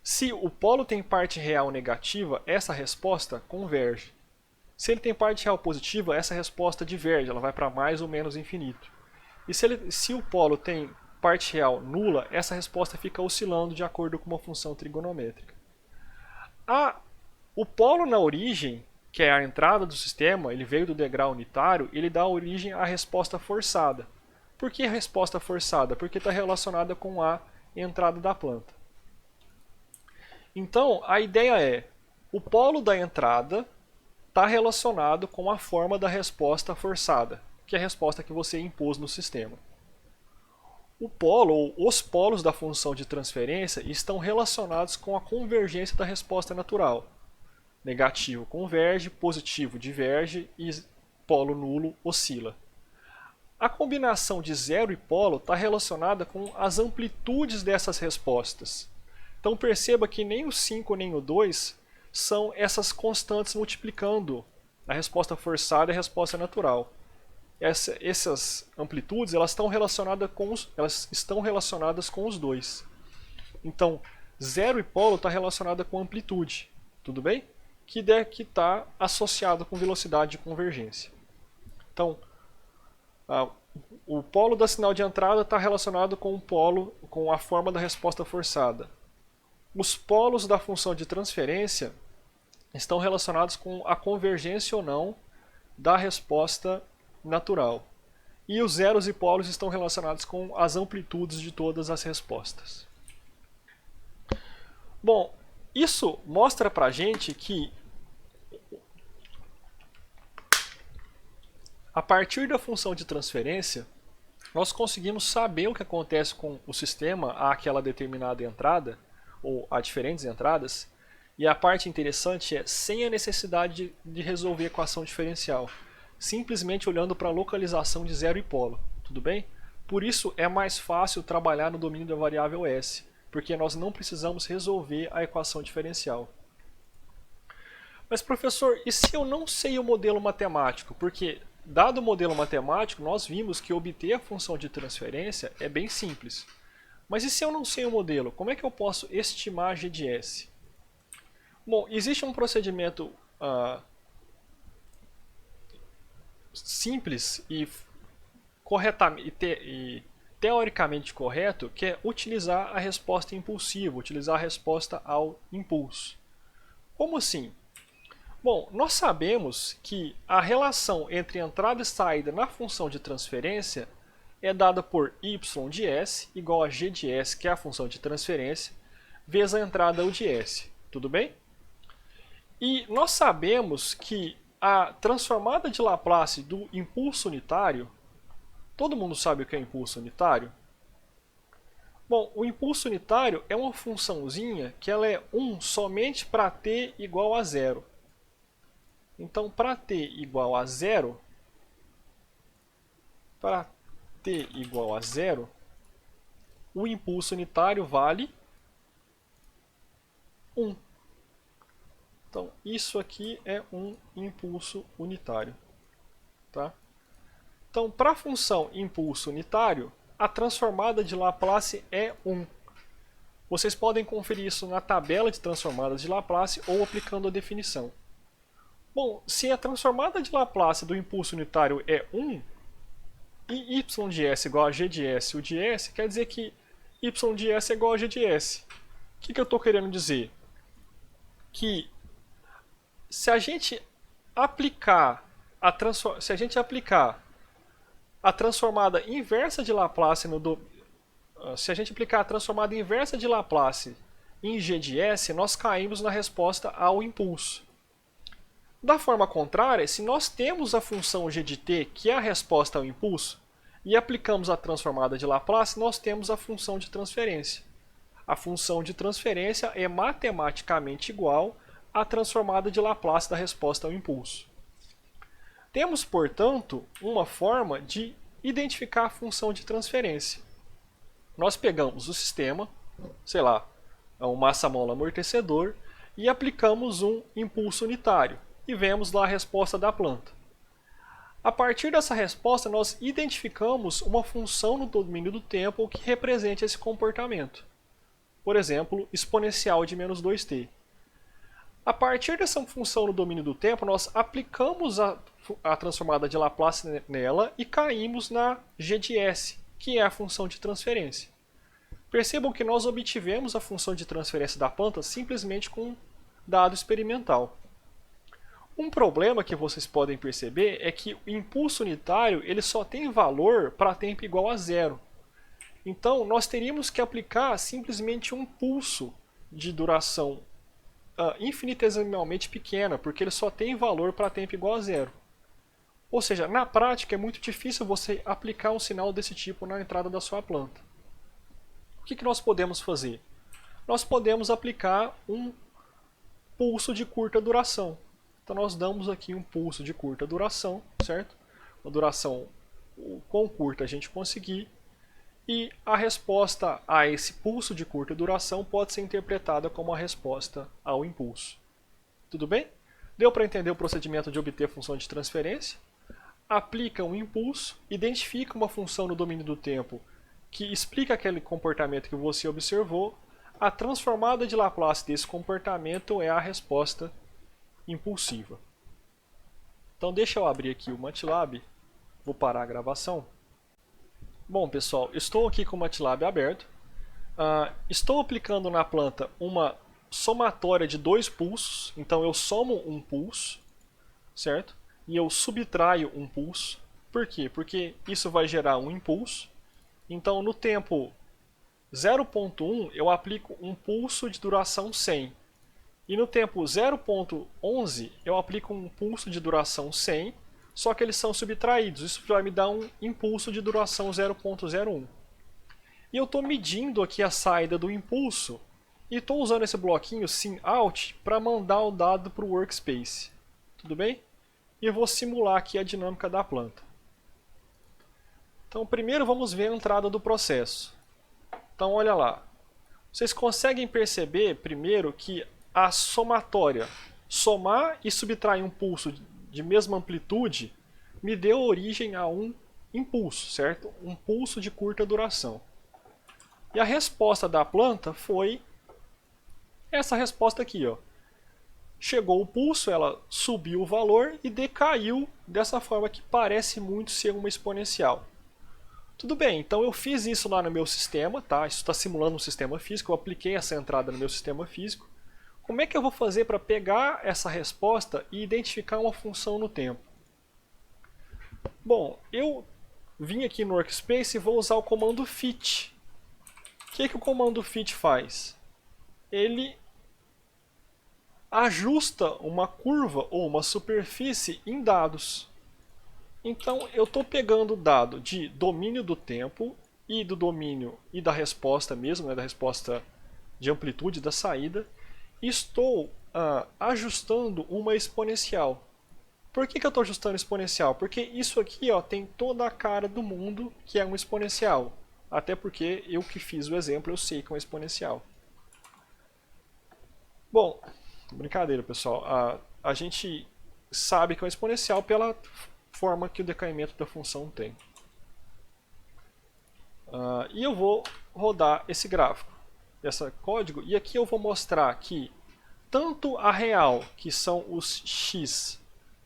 Se o polo tem parte real negativa, essa resposta converge. Se ele tem parte real positiva, essa resposta diverge, ela vai para mais ou menos infinito. E se o polo tem parte real nula, essa resposta fica oscilando de acordo com uma função trigonométrica. O polo na origem, que é a entrada do sistema, ele veio do degrau unitário, ele dá origem à resposta forçada. Por que resposta forçada? Porque está relacionada com a entrada da planta. Então, a ideia é, o polo da entrada está relacionado com a forma da resposta forçada, que é a resposta que você impôs no sistema. O polo, ou os polos da função de transferência, estão relacionados com a convergência da resposta natural. Negativo converge, positivo diverge e polo nulo oscila. A combinação de zero e polo está relacionada com as amplitudes dessas respostas. Então perceba que nem o 5 nem o 2 são essas constantes multiplicando a resposta forçada e a resposta natural. Essas amplitudes elas estão relacionadas com os dois. Então, zero e polo está relacionada com amplitude, tudo bem? Que está associado com velocidade de convergência. Então, o polo da sinal de entrada está relacionado com a forma da resposta forçada. Os polos da função de transferência estão relacionados com a convergência ou não da resposta natural. E os zeros e polos estão relacionados com as amplitudes de todas as respostas. Bom, isso mostra para a gente que a partir da função de transferência, nós conseguimos saber o que acontece com o sistema àquela determinada entrada, ou a diferentes entradas, e a parte interessante é sem a necessidade de resolver a equação diferencial, simplesmente olhando para a localização de zero e polo, tudo bem? Por isso é mais fácil trabalhar no domínio da variável S, porque nós não precisamos resolver a equação diferencial. Mas professor, e se eu não sei o modelo matemático? Porque dado o modelo matemático, nós vimos que obter a função de transferência é bem simples. Mas e se eu não sei o modelo? Como é que eu posso estimar g de S? Bom, existe um procedimento simples e corretamente e teoricamente correto, que é utilizar a resposta impulsiva, utilizar a resposta ao impulso. Como assim? Bom, nós sabemos que a relação entre entrada e saída na função de transferência é dada por y de s igual a g de s, que é a função de transferência, vezes a entrada u de s. Tudo bem? E nós sabemos que a transformada de Laplace do impulso unitário, todo mundo sabe o que é impulso unitário? Bom, o impulso unitário é uma funçãozinha que ela é 1 somente para t igual a 0. Então, para t igual a 0, o impulso unitário vale 1. Então, isso aqui é um impulso unitário. Tá? Então, para a função impulso unitário, a transformada de Laplace é 1. Vocês podem conferir isso na tabela de transformadas de Laplace ou aplicando a definição. Bom, se a transformada de Laplace do impulso unitário é 1, e y de s igual a g de s u de s, quer dizer que y de s é igual a g de s. O que eu estou querendo dizer? Que se a gente aplicar a transformada inversa de Laplace se a gente aplicar a transformada inversa de Laplace em g de s, nós caímos na resposta ao impulso. Da forma contrária, se nós temos a função g de t, que é a resposta ao impulso, e aplicamos a transformada de Laplace, nós temos a função de transferência. A função de transferência é matematicamente igual à transformada de Laplace da resposta ao impulso. Temos, portanto, uma forma de identificar a função de transferência. Nós pegamos o sistema, sei lá, um massa-mola amortecedor, e aplicamos um impulso unitário. E vemos lá a resposta da planta. A partir dessa resposta, nós identificamos uma função no domínio do tempo que represente esse comportamento. Por exemplo, exponencial de menos 2t. A partir dessa função no domínio do tempo, nós aplicamos a transformada de Laplace nela e caímos na g de s, que é a função de transferência. Percebam que nós obtivemos a função de transferência da planta simplesmente com um dado experimental. Um problema que vocês podem perceber é que o impulso unitário ele só tem valor para tempo igual a 0. Então, nós teríamos que aplicar simplesmente um pulso de duração infinitesimalmente pequena, porque ele só tem valor para tempo igual a 0. Ou seja, na prática é muito difícil você aplicar um sinal desse tipo na entrada da sua planta. O que nós podemos fazer? Nós podemos aplicar um pulso de curta duração. Então nós damos aqui um pulso de curta duração, certo? Uma duração quão curta a gente conseguir. E a resposta a esse pulso de curta duração pode ser interpretada como a resposta ao impulso. Tudo bem? Deu para entender o procedimento de obter a função de transferência? Aplica um impulso, identifica uma função no domínio do tempo que explica aquele comportamento que você observou. A transformada de Laplace desse comportamento é a resposta impulsiva. Então deixa eu abrir aqui o MATLAB, vou parar a gravação. Bom pessoal, estou aqui com o MATLAB aberto, estou aplicando na planta uma somatória de 2 pulsos, então eu somo um pulso, certo? E eu subtraio um pulso, por quê? Porque isso vai gerar um impulso, então no tempo 0.1 eu aplico um pulso de duração 100. E no tempo 0.11 eu aplico um pulso de duração 100, só que eles são subtraídos. Isso vai me dar um impulso de duração 0.01. E eu estou medindo aqui a saída do impulso e estou usando esse bloquinho SIM_OUT para mandar o dado para o workspace. Tudo bem? E eu vou simular aqui a dinâmica da planta. Então primeiro vamos ver a entrada do processo. Então olha lá. Vocês conseguem perceber primeiro que a somatória, somar e subtrair um pulso de mesma amplitude, me deu origem a um impulso, certo? Um pulso de curta duração. E a resposta da planta foi essa resposta aqui, ó. Chegou o pulso, ela subiu o valor e decaiu dessa forma que parece muito ser uma exponencial. Tudo bem, então eu fiz isso lá no meu sistema, tá? Isso está simulando um sistema físico, eu apliquei essa entrada no meu sistema físico. Como é que eu vou fazer para pegar essa resposta e identificar uma função no tempo? Bom, eu vim aqui no Workspace e vou usar o comando fit. O que o comando fit faz? Ele ajusta uma curva ou uma superfície em dados. Então eu estou pegando o dado de domínio do tempo e do domínio e da resposta mesmo, né, da resposta de amplitude da saída, e estou ajustando uma exponencial. Por que eu estou ajustando exponencial? Porque isso aqui tem toda a cara do mundo que é um exponencial. Até porque eu que fiz o exemplo, eu sei que é um exponencial. Bom, brincadeira, pessoal. A gente sabe que é um exponencial pela forma que o decaimento da função tem. E eu vou rodar esse gráfico, esse código, e aqui eu vou mostrar que tanto a real, que são os x,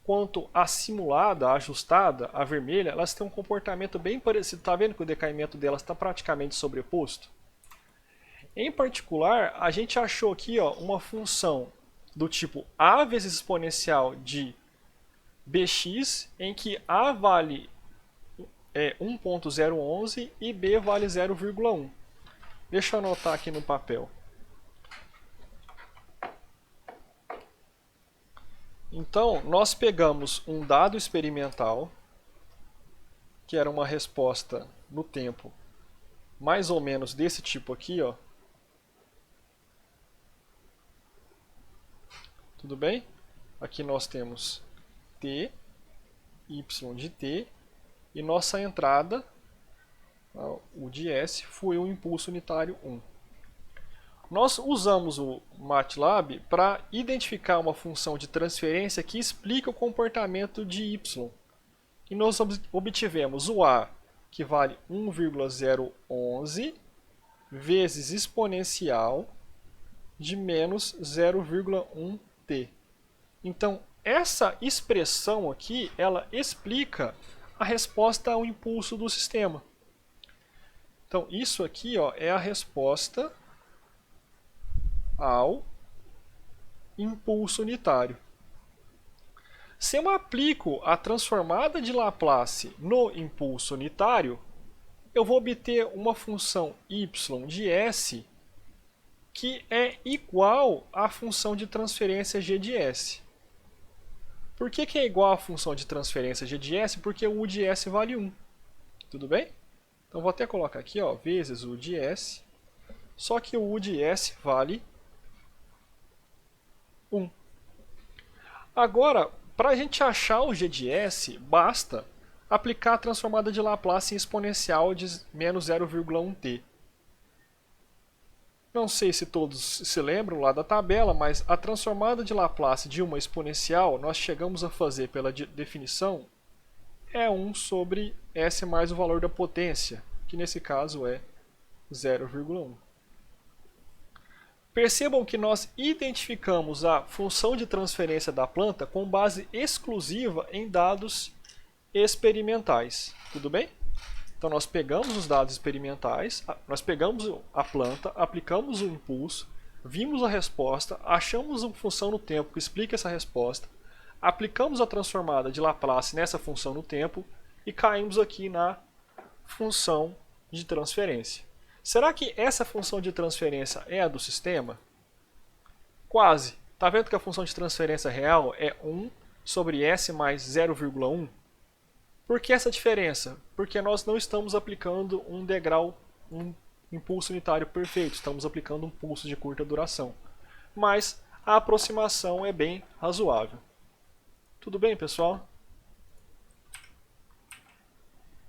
quanto a simulada, a ajustada, a vermelha, elas têm um comportamento bem parecido. Está vendo que o decaimento delas está praticamente sobreposto? Em particular, a gente achou aqui uma função do tipo a vezes exponencial de bx, em que a vale 1.011 e b vale 0,1. Deixa eu anotar aqui no papel. Então, nós pegamos um dado experimental, que era uma resposta no tempo mais ou menos desse tipo aqui, ó. Tudo bem? Aqui nós temos t, y de t, e nossa entrada, o de S, foi o impulso unitário 1. Nós usamos o MATLAB para identificar uma função de transferência que explica o comportamento de y. E nós obtivemos o A, que vale 1,011 vezes exponencial de menos 0,1t. Então, essa expressão aqui, ela explica a resposta ao impulso do sistema. Então, isso aqui é a resposta ao impulso unitário. Se eu aplico a transformada de Laplace no impulso unitário, eu vou obter uma função y de S que é igual à função de transferência g de S. Por que é igual à função de transferência g de S? Porque o u de S vale 1. Tudo bem? Então vou até colocar aqui, vezes o u de S, só que o u de S vale 1. Agora, para a gente achar o g de S, basta aplicar a transformada de Laplace em exponencial de menos 0,1t. Não sei se todos se lembram lá da tabela, mas a transformada de Laplace de uma exponencial, nós chegamos a fazer pela definição, é 1 sobre S mais o valor da potência, que nesse caso é 0,1. Percebam que nós identificamos a função de transferência da planta com base exclusiva em dados experimentais. Tudo bem? Então nós pegamos os dados experimentais, nós pegamos a planta, aplicamos o impulso, vimos a resposta, achamos uma função no tempo que explica essa resposta, aplicamos a transformada de Laplace nessa função no tempo e caímos aqui na função de transferência. Será que essa função de transferência é a do sistema? Quase. Está vendo que a função de transferência real é 1 sobre S mais 0,1? Por que essa diferença? Porque nós não estamos aplicando um degrau, um impulso unitário perfeito, estamos aplicando um pulso de curta duração. Mas a aproximação é bem razoável. Tudo bem, pessoal?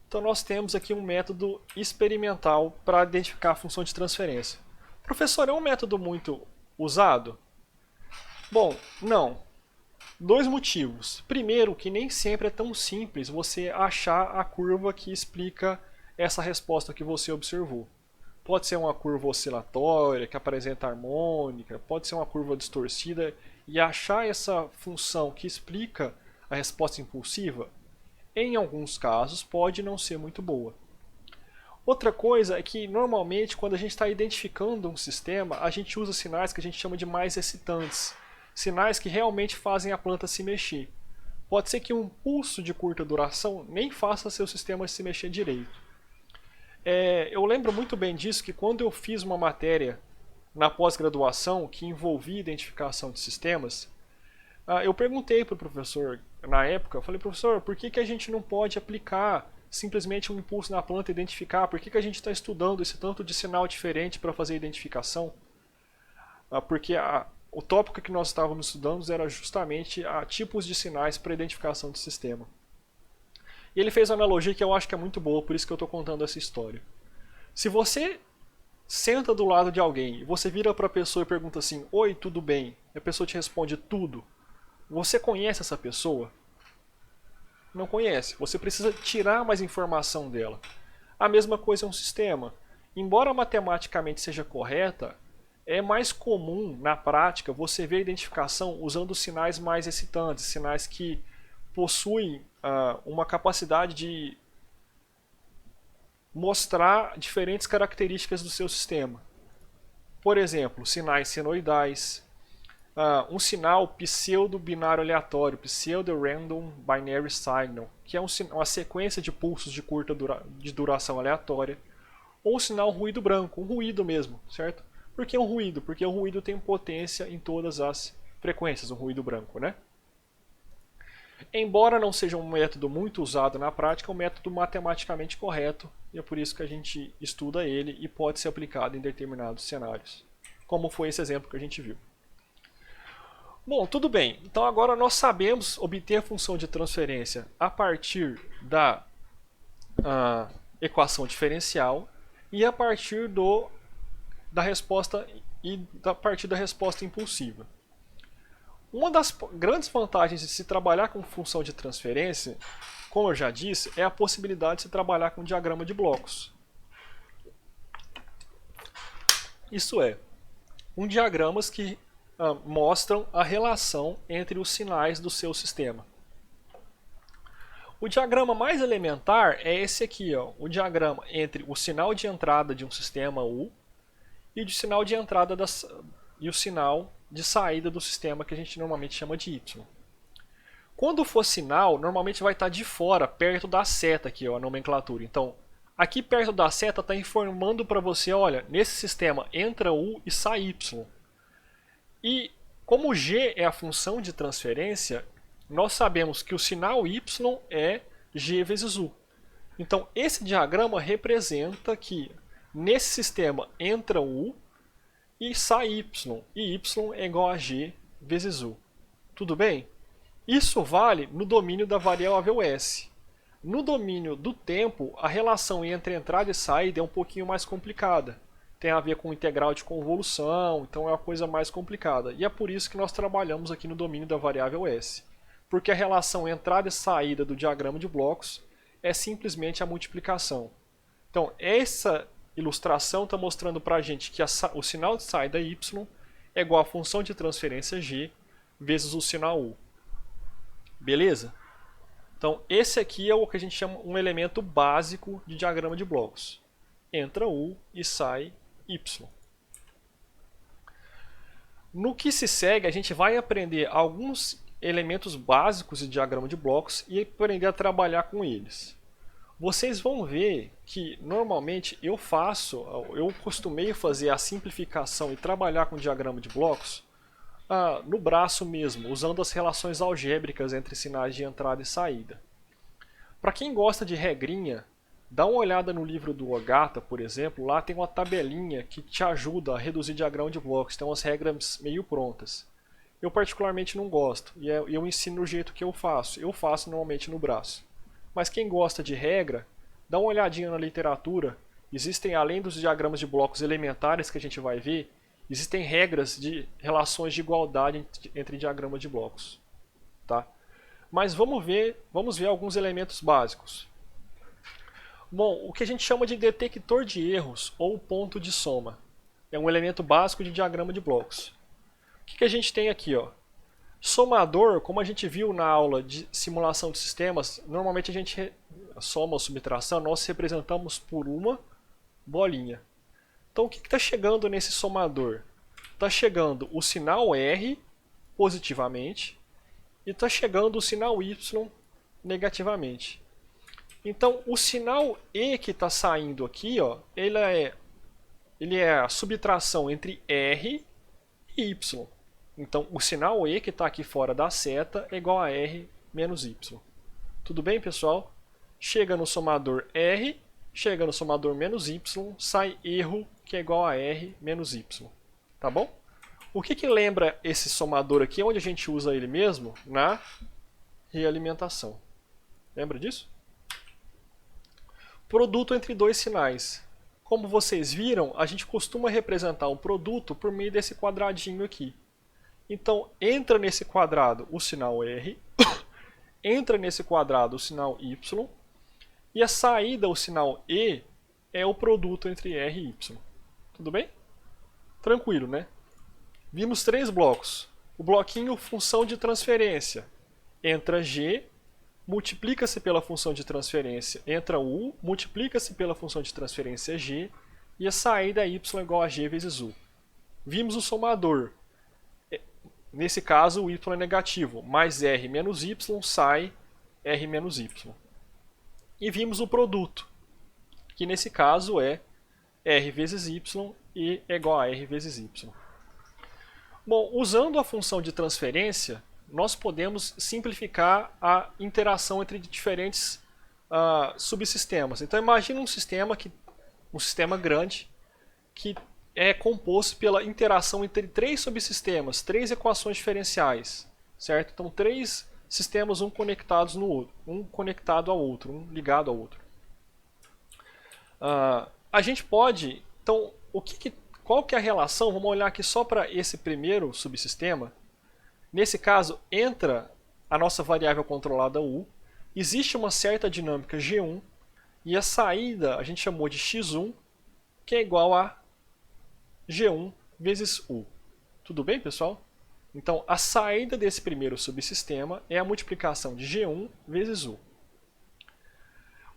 Então nós temos aqui um método experimental para identificar a função de transferência. Professor, é um método muito usado? Bom, não. Dois motivos. Primeiro, que nem sempre é tão simples você achar a curva que explica essa resposta que você observou. Pode ser uma curva oscilatória, que apresenta harmônica, pode ser uma curva distorcida, e achar essa função que explica a resposta impulsiva, em alguns casos, pode não ser muito boa. Outra coisa é que, normalmente, quando a gente está identificando um sistema, a gente usa sinais que a gente chama de mais excitantes. Sinais que realmente fazem a planta se mexer. Pode ser que um pulso de curta duração nem faça seu sistema se mexer direito. Eu lembro muito bem disso que quando eu fiz uma matéria na pós-graduação que envolvia identificação de sistemas, eu perguntei para o professor na época, eu falei, professor, por que a gente não pode aplicar simplesmente um impulso na planta e identificar? Por que a gente está estudando esse tanto de sinal diferente para fazer a identificação? Porque o tópico que nós estávamos estudando era justamente tipos de sinais para identificação de sistema. E ele fez uma analogia que eu acho que é muito boa, por isso que eu estou contando essa história. Se você senta do lado de alguém e você vira para a pessoa e pergunta assim, oi, tudo bem? E a pessoa te responde tudo. Você conhece essa pessoa? Não conhece. Você precisa tirar mais informação dela. A mesma coisa é um sistema. Embora matematicamente seja correta, é mais comum, na prática, você ver a identificação usando sinais mais excitantes, sinais que possuem uma capacidade de mostrar diferentes características do seu sistema. Por exemplo, sinais senoidais, um sinal pseudo-binário aleatório, pseudo-random binary signal, que é uma sequência de pulsos de curta duração aleatória, ou um sinal ruído branco, um ruído mesmo, certo? Por que um ruído? Porque o ruído tem potência em todas as frequências, um ruído branco, né? Embora não seja um método muito usado na prática, é um método matematicamente correto, e é por isso que a gente estuda ele e pode ser aplicado em determinados cenários, como foi esse exemplo que a gente viu. Bom, tudo bem. Então agora nós sabemos obter a função de transferência a partir da equação diferencial e a partir da resposta impulsiva. Uma das grandes vantagens de se trabalhar com função de transferência, como eu já disse, é a possibilidade de se trabalhar com diagrama de blocos. Isso é, diagramas que mostram a relação entre os sinais do seu sistema. O diagrama mais elementar é esse aqui, ó, o diagrama entre o sinal de entrada de um sistema U e o sinal de entrada e o sinal de saída do sistema, que a gente normalmente chama de Y. Quando for sinal, normalmente vai estar de fora, perto da seta aqui, ó, a nomenclatura. Então, aqui perto da seta está informando para você, olha, nesse sistema entra U e sai Y. E como G é a função de transferência, nós sabemos que o sinal Y é G vezes U. Então esse diagrama representa que nesse sistema entra U e sai Y. E Y é igual a G vezes U. Tudo bem? Isso vale no domínio da variável S. No domínio do tempo, a relação entre entrada e saída é um pouquinho mais complicada. Tem a ver com integral de convolução, então é uma coisa mais complicada. E é por isso que nós trabalhamos aqui no domínio da variável S. Porque a relação entrada e saída do diagrama de blocos é simplesmente a multiplicação. Então, essa ilustração está mostrando para a gente que o sinal de saída Y é igual à função de transferência G vezes o sinal U. Beleza? Então, esse aqui é o que a gente chama um elemento básico de diagrama de blocos. Entra U e sai Y. No que se segue, a gente vai aprender alguns elementos básicos de diagrama de blocos e aprender a trabalhar com eles. Vocês vão ver que normalmente eu costumei fazer a simplificação e trabalhar com diagrama de blocos no braço mesmo, usando as relações algébricas entre sinais de entrada e saída. Para quem gosta de regrinha, dá uma olhada no livro do Ogata, por exemplo, lá tem uma tabelinha que te ajuda a reduzir diagrama de blocos, tem umas regras meio prontas. Eu particularmente não gosto, e eu ensino do jeito que eu faço normalmente no braço. Mas quem gosta de regra, dá uma olhadinha na literatura, existem além dos diagramas de blocos elementares que a gente vai ver, existem regras de relações de igualdade entre diagramas de blocos. Tá? Mas vamos ver alguns elementos básicos. Bom, o que a gente chama de detector de erros ou ponto de soma. É um elemento básico de diagrama de blocos. O que a gente tem aqui? Ó? Somador, como a gente viu na aula de simulação de sistemas, normalmente a gente soma ou subtração, nós representamos por uma bolinha. Então o que está chegando nesse somador? Está chegando o sinal R positivamente e está chegando o sinal Y negativamente. Então o sinal E que está saindo aqui, ó, ele é a subtração entre R e Y. Então o sinal E que está aqui fora da seta é igual a R menos Y. Tudo bem, pessoal? Chega no somador R, chega no somador menos Y, sai erro que é igual a R menos Y. Tá bom? O que lembra esse somador aqui, onde a gente usa ele mesmo? Na realimentação. Lembra disso? Produto entre dois sinais. Como vocês viram, a gente costuma representar o produto por meio desse quadradinho aqui. Então, entra nesse quadrado o sinal R, entra nesse quadrado o sinal Y, e a saída, o sinal E, é o produto entre R e Y. Tudo bem? Tranquilo, né? Vimos três blocos. O bloquinho função de transferência. Entra G, multiplica-se pela função de transferência. Entra U, multiplica-se pela função de transferência G, e a saída é Y igual a G vezes U. Vimos o somador. Nesse caso, o Y é negativo, mais R menos Y sai R menos Y. E vimos o produto, que nesse caso é R vezes Y e é igual a R vezes Y. Bom, usando a função de transferência, nós podemos simplificar a interação entre diferentes subsistemas. Então imagine um sistema grande que é composto pela interação entre três subsistemas, três equações diferenciais, certo? Então três sistemas, um conectados no outro, um conectado ao outro, um ligado ao outro. A gente pode, então, qual que é a relação? Vamos olhar aqui só para esse primeiro subsistema. Nesse caso, entra a nossa variável controlada U, existe uma certa dinâmica G1, e a saída a gente chamou de X1, que é igual a G1 vezes U. Tudo bem, pessoal? Então, a saída desse primeiro subsistema é a multiplicação de G1 vezes U.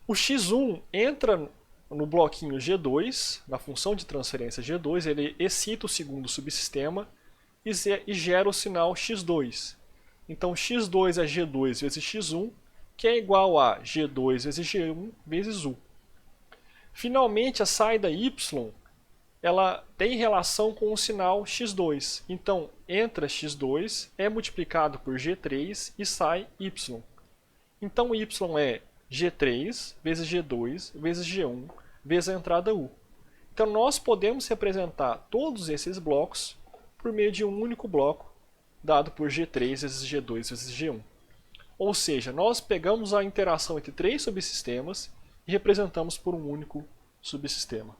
O X1 entra no bloquinho G2, na função de transferência G2, ele excita o segundo subsistema e gera o sinal X2. Então, X2 é G2 vezes X1, que é igual a G2 vezes G1 vezes U. Finalmente, a saída Y ela tem relação com o sinal x2. Então, entra x2, é multiplicado por g3 e sai y. Então, y é g3 vezes g2 vezes g1 vezes a entrada u. Então, nós podemos representar todos esses blocos por meio de um único bloco, dado por g3 vezes g2 vezes g1. Ou seja, nós pegamos a interação entre três subsistemas e representamos por um único subsistema.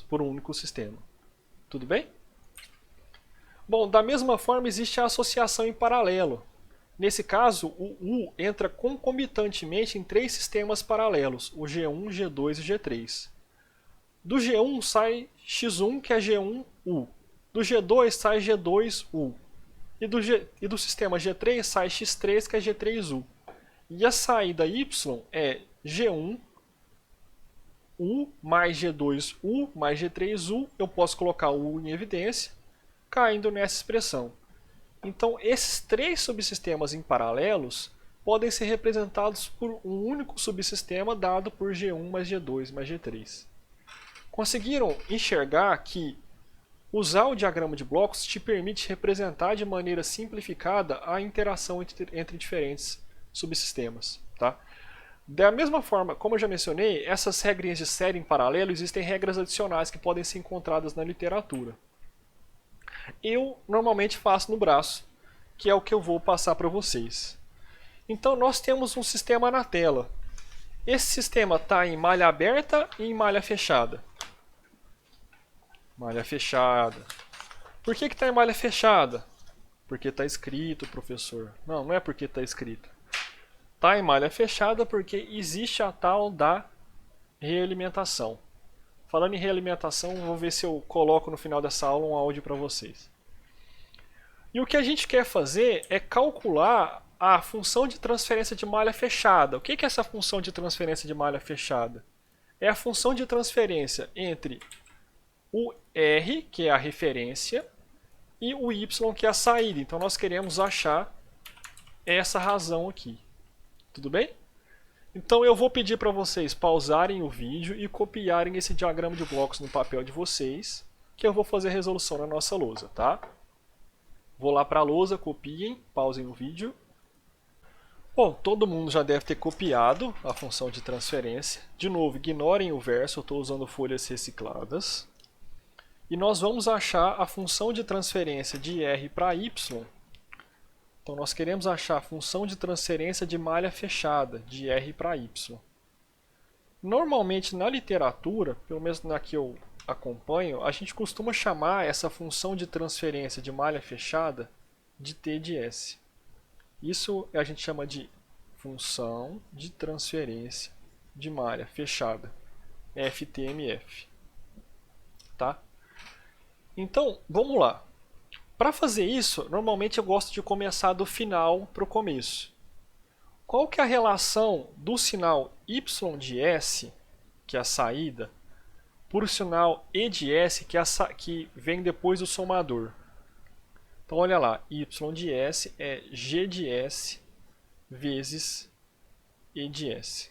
Por um único sistema. Tudo bem? Bom, da mesma forma existe a associação em paralelo. Nesse caso, o U entra concomitantemente em três sistemas paralelos, o G1, G2 e G3. Do G1 sai X1, que é G1U. Do G2 sai G2U. E do sistema G3 sai X3, que é G3U. E a saída Y é G1 U mais G2U mais G3U, eu posso colocar o U em evidência, caindo nessa expressão. Então, esses três subsistemas em paralelos podem ser representados por um único subsistema dado por G1 mais G2 mais G3. Conseguiram enxergar que usar o diagrama de blocos te permite representar de maneira simplificada a interação entre diferentes subsistemas, tá? Da mesma forma, como eu já mencionei, essas regrinhas de série em paralelo, existem regras adicionais que podem ser encontradas na literatura. Eu normalmente faço no braço, que é o que eu vou passar para vocês. Então nós temos um sistema na tela. Esse sistema está em malha aberta e em malha fechada. Malha fechada. Por que está em malha fechada? Porque está escrito, professor. Não, não é porque está escrito. Está em malha fechada porque existe a tal da realimentação. Falando em realimentação, vou ver se eu coloco no final dessa aula um áudio para vocês. E o que a gente quer fazer é calcular a função de transferência de malha fechada. O que é essa função de transferência de malha fechada? É a função de transferência entre o R, que é a referência, e o Y, que é a saída. Então nós queremos achar essa razão aqui. Tudo bem? Então eu vou pedir para vocês pausarem o vídeo e copiarem esse diagrama de blocos no papel de vocês, que eu vou fazer a resolução na nossa lousa, tá? Vou lá para a lousa, copiem, pausem o vídeo. Bom, todo mundo já deve ter copiado a função de transferência. De novo, ignorem o verso, eu estou usando folhas recicladas. E nós vamos achar a função de transferência de R para Y. Então nós queremos achar a função de transferência de malha fechada, de R para Y. Normalmente na literatura, pelo menos na que eu acompanho, a gente costuma chamar essa função de transferência de malha fechada de T de S. Isso a gente chama de função de transferência de malha fechada, FTMF. Tá? Então, vamos lá. Para fazer isso, normalmente eu gosto de começar do final para o começo. Qual que é a relação do sinal Y de S, que é a saída, por o sinal E de S, que vem depois do somador? Então, olha lá, Y de S é G de S vezes E de S.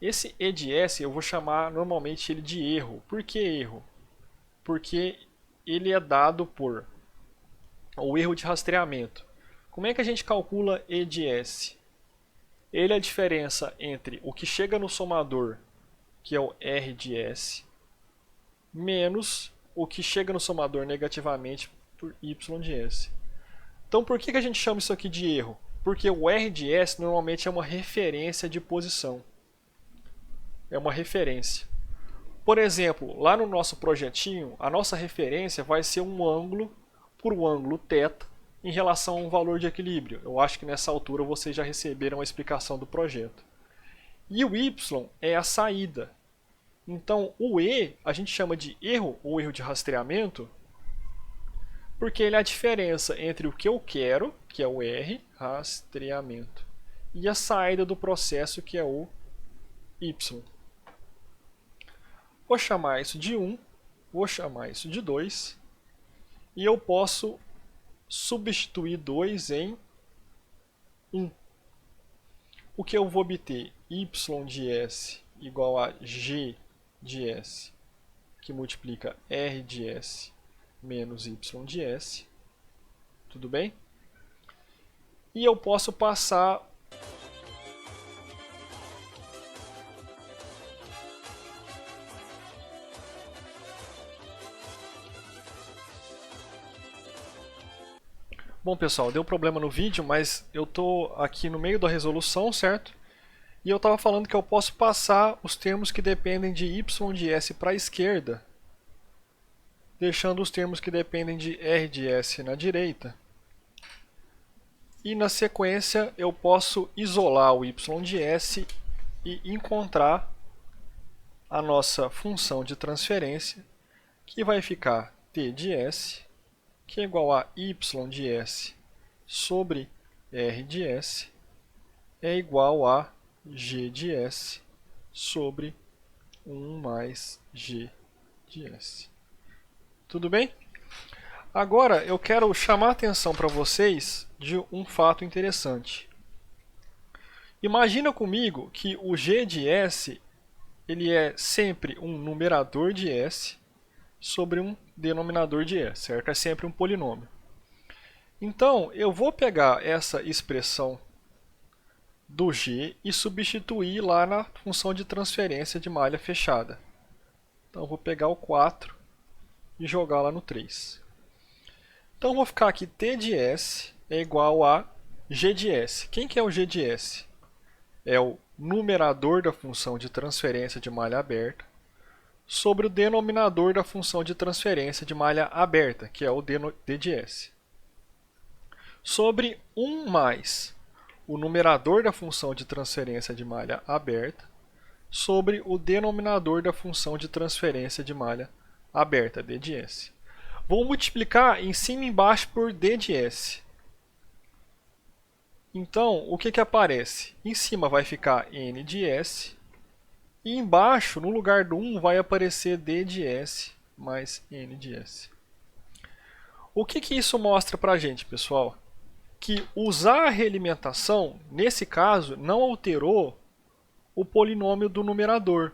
Esse E de S eu vou chamar normalmente ele de erro. Por que erro? Porque ele é dado por o erro de rastreamento. Como é que a gente calcula E de S? Ele é a diferença entre o que chega no somador, que é o R de S, menos o que chega no somador negativamente por Y de S. Então por que a gente chama isso aqui de erro? Porque o R de S normalmente é uma referência de posição. É uma referência. Por exemplo, lá no nosso projetinho, a nossa referência vai ser um ângulo por um ângulo θ em relação a um valor de equilíbrio. Eu acho que nessa altura vocês já receberam a explicação do projeto. E o Y é a saída. Então o E a gente chama de erro ou erro de rastreamento, porque ele é a diferença entre o que eu quero, que é o R, rastreamento, e a saída do processo, que é o Y. Vou chamar isso de 1, vou chamar isso de 2, e eu posso substituir 2 em 1. O que eu vou obter? Y de S igual a G de S, que multiplica R de S menos Y de S. Tudo bem? E eu posso passar Bom, pessoal, deu problema no vídeo, mas eu estou aqui no meio da resolução, certo? E eu estava falando que eu posso passar os termos que dependem de Y de S para a esquerda, deixando os termos que dependem de R de S na direita. E na sequência eu posso isolar o Y de S e encontrar a nossa função de transferência, que vai ficar T de S, que é igual a Y de S sobre R de S, é igual a G de S sobre 1 mais G de S. Tudo bem? Agora eu quero chamar a atenção para vocês de um fato interessante. Imagina comigo que o G de S ele é sempre um numerador de S sobre um denominador de S, certo? É sempre um polinômio. Então, eu vou pegar essa expressão do G e substituir lá na função de transferência de malha fechada. Então, eu vou pegar o 4 e jogar lá no 3. Então, eu vou ficar aqui T de S é igual a G de S. Quem que é o G de S? É o numerador da função de transferência de malha aberta sobre o denominador da função de transferência de malha aberta, que é o D de S. Sobre 1 mais o numerador da função de transferência de malha aberta sobre o denominador da função de transferência de malha aberta, D de S. Vou multiplicar em cima e embaixo por d de s. Então, o que aparece? Em cima vai ficar n de s, e embaixo, no lugar do 1, vai aparecer d de s mais n de s. O que isso mostra para a gente, pessoal? Que usar a realimentação, nesse caso, não alterou o polinômio do numerador.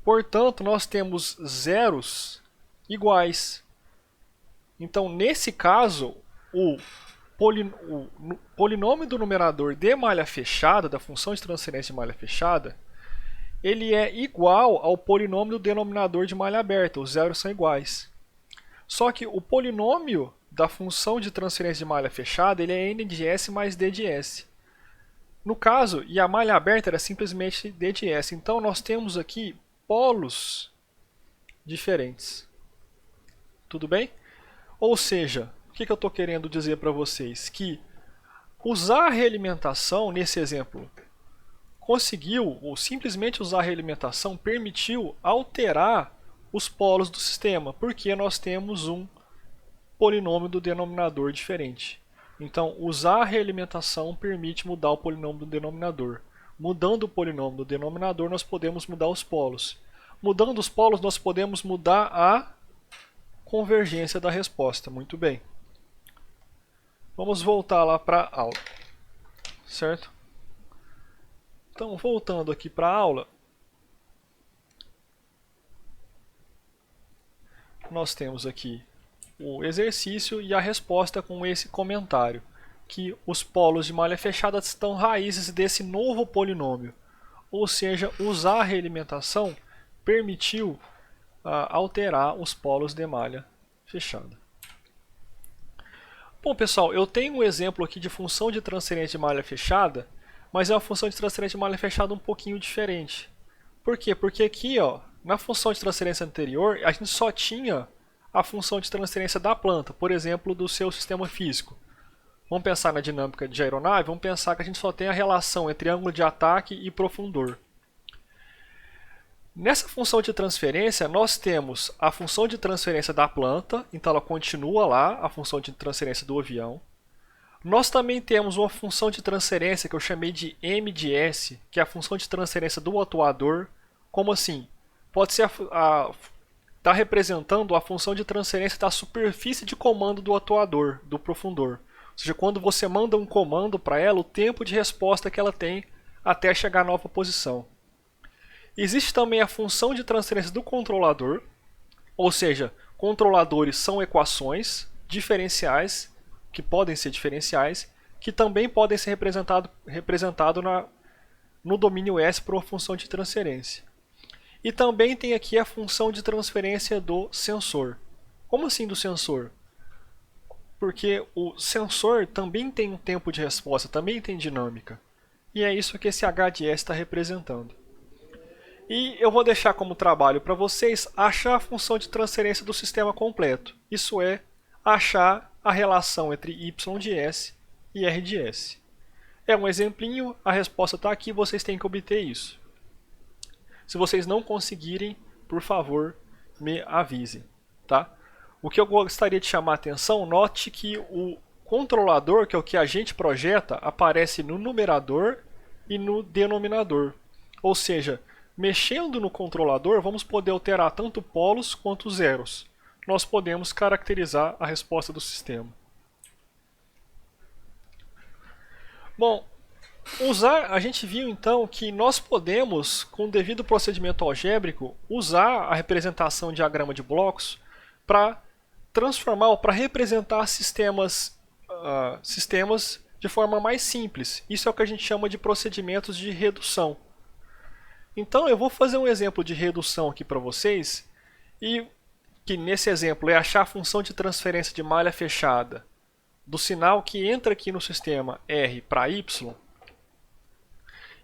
Portanto, nós temos zeros iguais. Então, nesse caso, o polinômio do numerador de malha fechada, da função de transferência de malha fechada, ele é igual ao polinômio do denominador de malha aberta, os zeros são iguais. Só que o polinômio da função de transferência de malha fechada, ele é n de s mais d de s. No caso, e a malha aberta era simplesmente d de s. Então, nós temos aqui polos diferentes. Tudo bem? Ou seja, o que eu estou querendo dizer para vocês? Que usar a realimentação, nesse exemplo, conseguiu, ou simplesmente usar a realimentação, permitiu alterar os polos do sistema, porque nós temos um polinômio do denominador diferente. Então, usar a realimentação permite mudar o polinômio do denominador. Mudando o polinômio do denominador, nós podemos mudar os polos. Mudando os polos, nós podemos mudar a convergência da resposta. Muito bem. Vamos voltar lá para a aula. Certo? Então, voltando aqui para a aula, nós temos aqui o exercício e a resposta com esse comentário, que os polos de malha fechada estão raízes desse novo polinômio. Ou seja, usar a realimentação permitiu alterar os polos de malha fechada. Bom, pessoal, eu tenho um exemplo aqui de função de transferência de malha fechada, mas é uma função de transferência de malha fechada um pouquinho diferente. Por quê? Porque aqui, ó, na função de transferência anterior, a gente só tinha a função de transferência da planta, por exemplo, do seu sistema físico. Vamos pensar na dinâmica de aeronave, vamos pensar que a gente só tem a relação entre ângulo de ataque e profundor. Nessa função de transferência, nós temos a função de transferência da planta, então ela continua lá, a função de transferência do avião. Nós também temos uma função de transferência que eu chamei de m de s, que é a função de transferência do atuador. Como assim? Pode ser está representando a função de transferência da superfície de comando do atuador, do profundor. Ou seja, quando você manda um comando para ela, o tempo de resposta que ela tem até chegar à nova posição. Existe também a função de transferência do controlador, ou seja, controladores são equações diferenciais, que podem ser diferenciais, que também podem ser representados no domínio S por uma função de transferência. E também tem aqui a função de transferência do sensor. Como assim do sensor? Porque o sensor também tem um tempo de resposta, também tem dinâmica. E é isso que esse H de S está representando. E eu vou deixar como trabalho para vocês achar a função de transferência do sistema completo. Isso é, achar a relação entre y de S e r de S. É um exemplinho, a resposta está aqui, vocês têm que obter isso. Se vocês não conseguirem, por favor, me avisem. Tá? O que eu gostaria de chamar a atenção, note que o controlador, que é o que a gente projeta, aparece no numerador e no denominador. Ou seja, mexendo no controlador, vamos poder alterar tanto polos quanto zeros. Nós podemos caracterizar a resposta do sistema. Bom, a gente viu então que nós podemos, com o devido procedimento algébrico, usar a representação de diagrama de blocos para transformar ou para representar sistemas de forma mais simples. Isso é o que a gente chama de procedimentos de redução. Então eu vou fazer um exemplo de redução aqui para vocês, e que nesse exemplo é achar a função de transferência de malha fechada do sinal que entra aqui no sistema R para Y.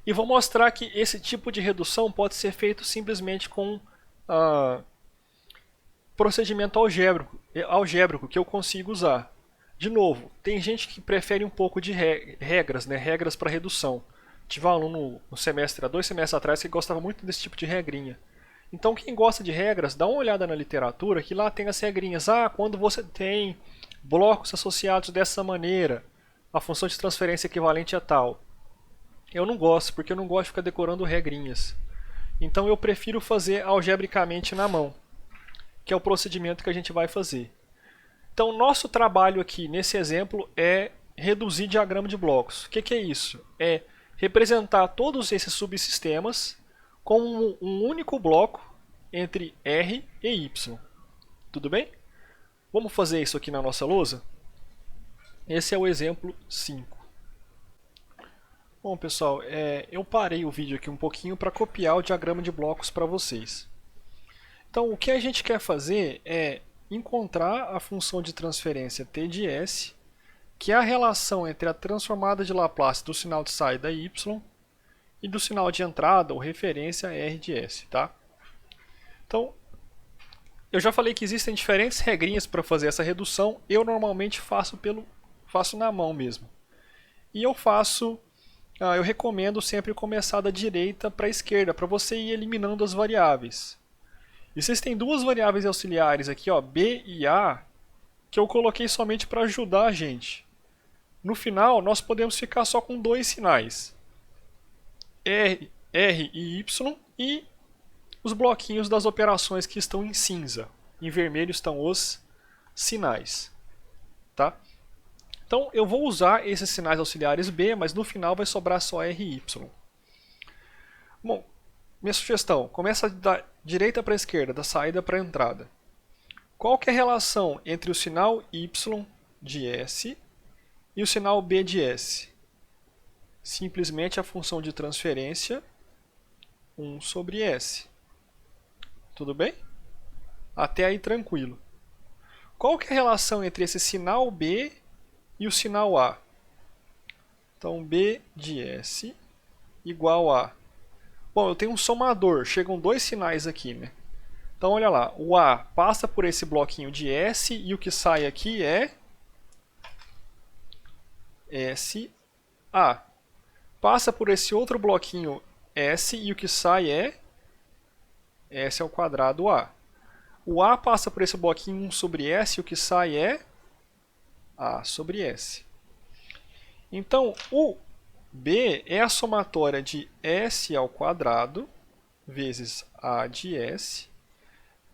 E vou mostrar que esse tipo de redução pode ser feito simplesmente com procedimento algébrico que eu consigo usar. De novo, tem gente que prefere um pouco de regras, né? Regras para redução. Tive um aluno no semestre, há 2 semestres atrás, que gostava muito desse tipo de regrinha. Então quem gosta de regras, dá uma olhada na literatura que lá tem as regrinhas. Ah, quando você tem blocos associados dessa maneira, a função de transferência equivalente é tal. Eu não gosto, porque eu não gosto de ficar decorando regrinhas. Então eu prefiro fazer algebricamente na mão, que é o procedimento que a gente vai fazer. Então nosso trabalho aqui nesse exemplo é reduzir diagrama de blocos. O que é isso? É representar todos esses subsistemas como um único bloco entre R e Y. Tudo bem? Vamos fazer isso aqui na nossa lousa? Esse é o exemplo 5. Bom, pessoal, eu parei o vídeo aqui um pouquinho para copiar o diagrama de blocos para vocês. Então, o que a gente quer fazer é encontrar a função de transferência t de s, que é a relação entre a transformada de Laplace do sinal de saída y e do sinal de entrada ou referência r de s. Tá? Então, eu já falei que existem diferentes regrinhas para fazer essa redução. Eu normalmente faço na mão mesmo. E eu recomendo sempre começar da direita para a esquerda, para você ir eliminando as variáveis. E vocês têm duas variáveis auxiliares aqui, ó, b e a, que eu coloquei somente para ajudar a gente. No final, nós podemos ficar só com dois sinais, R e Y, e os bloquinhos das operações que estão em cinza. Em vermelho estão os sinais. Tá? Então eu vou usar esses sinais auxiliares B, mas no final vai sobrar só R e Y. Bom, minha sugestão, começa da direita para a esquerda, da saída para a entrada. Qual que é a relação entre o sinal Y de S e o sinal B de S? Simplesmente a função de transferência 1 sobre S. Tudo bem? Até aí tranquilo. Qual que é a relação entre esse sinal B e o sinal A? Então, B de S igual a... Bom, eu tenho um somador, chegam dois sinais aqui, né? Então, olha lá, o A passa por esse bloquinho de S e o que sai aqui é SA. Passa por esse outro bloquinho S e o que sai é S ao quadrado A. O A passa por esse bloquinho 1 sobre S e o que sai é A sobre S. Então, o B é a somatória de S ao quadrado vezes A de S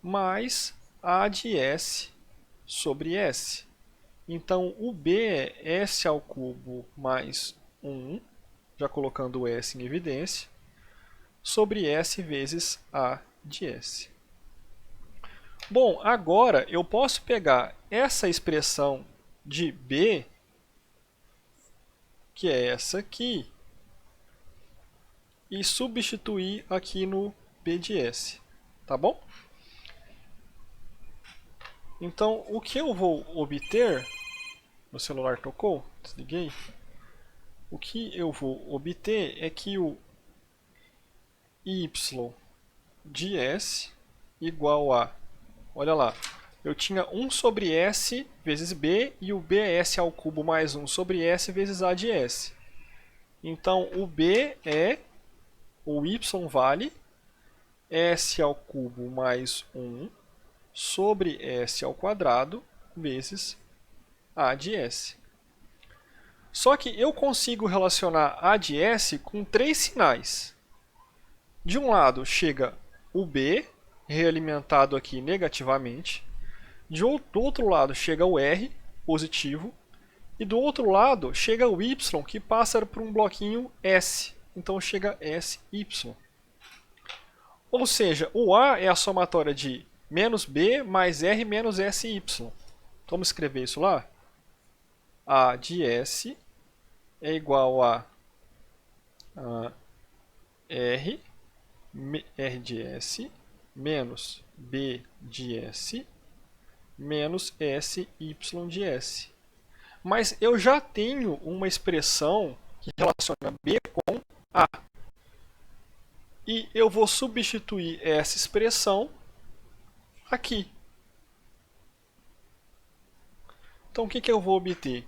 mais A de S sobre S. Então, o B é S ao cubo mais 1, já colocando o S em evidência, sobre S vezes A de S. Bom, agora eu posso pegar essa expressão de B, que é essa aqui, e substituir aqui no B de S. Tá bom? Então, o que eu vou obter... Meu celular tocou, desliguei. O que eu vou obter é que o y de S igual a... Olha lá, eu tinha 1 sobre S vezes B e o B é S ao cubo mais 1 sobre S vezes A de S. Então, o B é, o Y vale S ao cubo mais 1 sobre S ao quadrado vezes A de S. Só que eu consigo relacionar A de S com três sinais. De um lado chega o B, realimentado aqui negativamente. Do outro lado chega o R, positivo. E do outro lado chega o Y, que passa por um bloquinho S. Então chega SY. Ou seja, o A é a somatória de menos B mais R menos SY. Vamos escrever isso lá? A de S é igual a R de S menos B de S menos SY de S. Mas eu já tenho uma expressão que relaciona B com A. E eu vou substituir essa expressão aqui. Então, o que eu vou obter?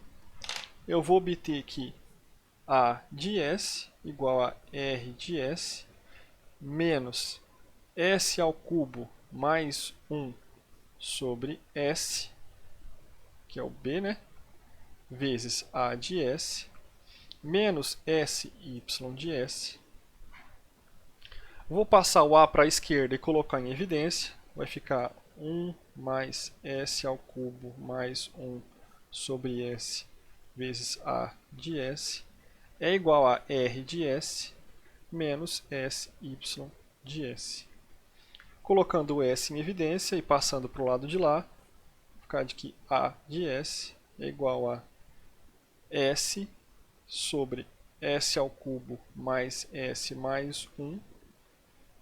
Eu vou obter que A de S igual a R de S menos S ao cubo mais 1 sobre S, que é o B, né? Vezes A de S, menos SY de S. Vou passar o A para a esquerda e colocar em evidência. Vai ficar 1 mais S ao cubo mais 1 sobre S vezes A de S é igual a R de S menos SY de S. Colocando o S em evidência e passando para o lado de lá, vai ficar de que A de S é igual a S sobre S ao cubo mais S mais 1,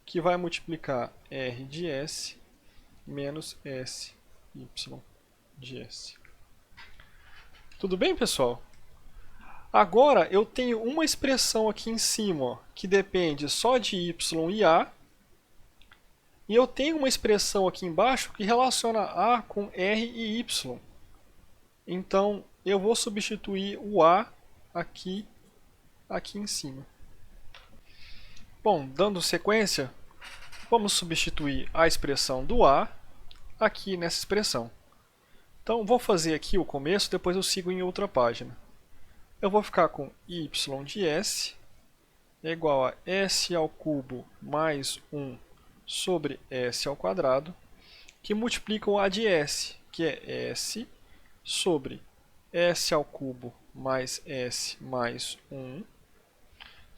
que vai multiplicar R de S menos SY de S. Tudo bem, pessoal? Agora eu tenho uma expressão aqui em cima, ó, que depende só de Y e A. E eu tenho uma expressão aqui embaixo que relaciona A com R e Y. Então eu vou substituir o A aqui em cima. Bom, dando sequência, vamos substituir a expressão do A aqui nessa expressão. Então vou fazer aqui o começo, depois eu sigo em outra página. Eu vou ficar com y de S é igual a S ao cubo mais 1 sobre S ao quadrado, que multiplica o A de S, que é S sobre S ao cubo mais S mais 1,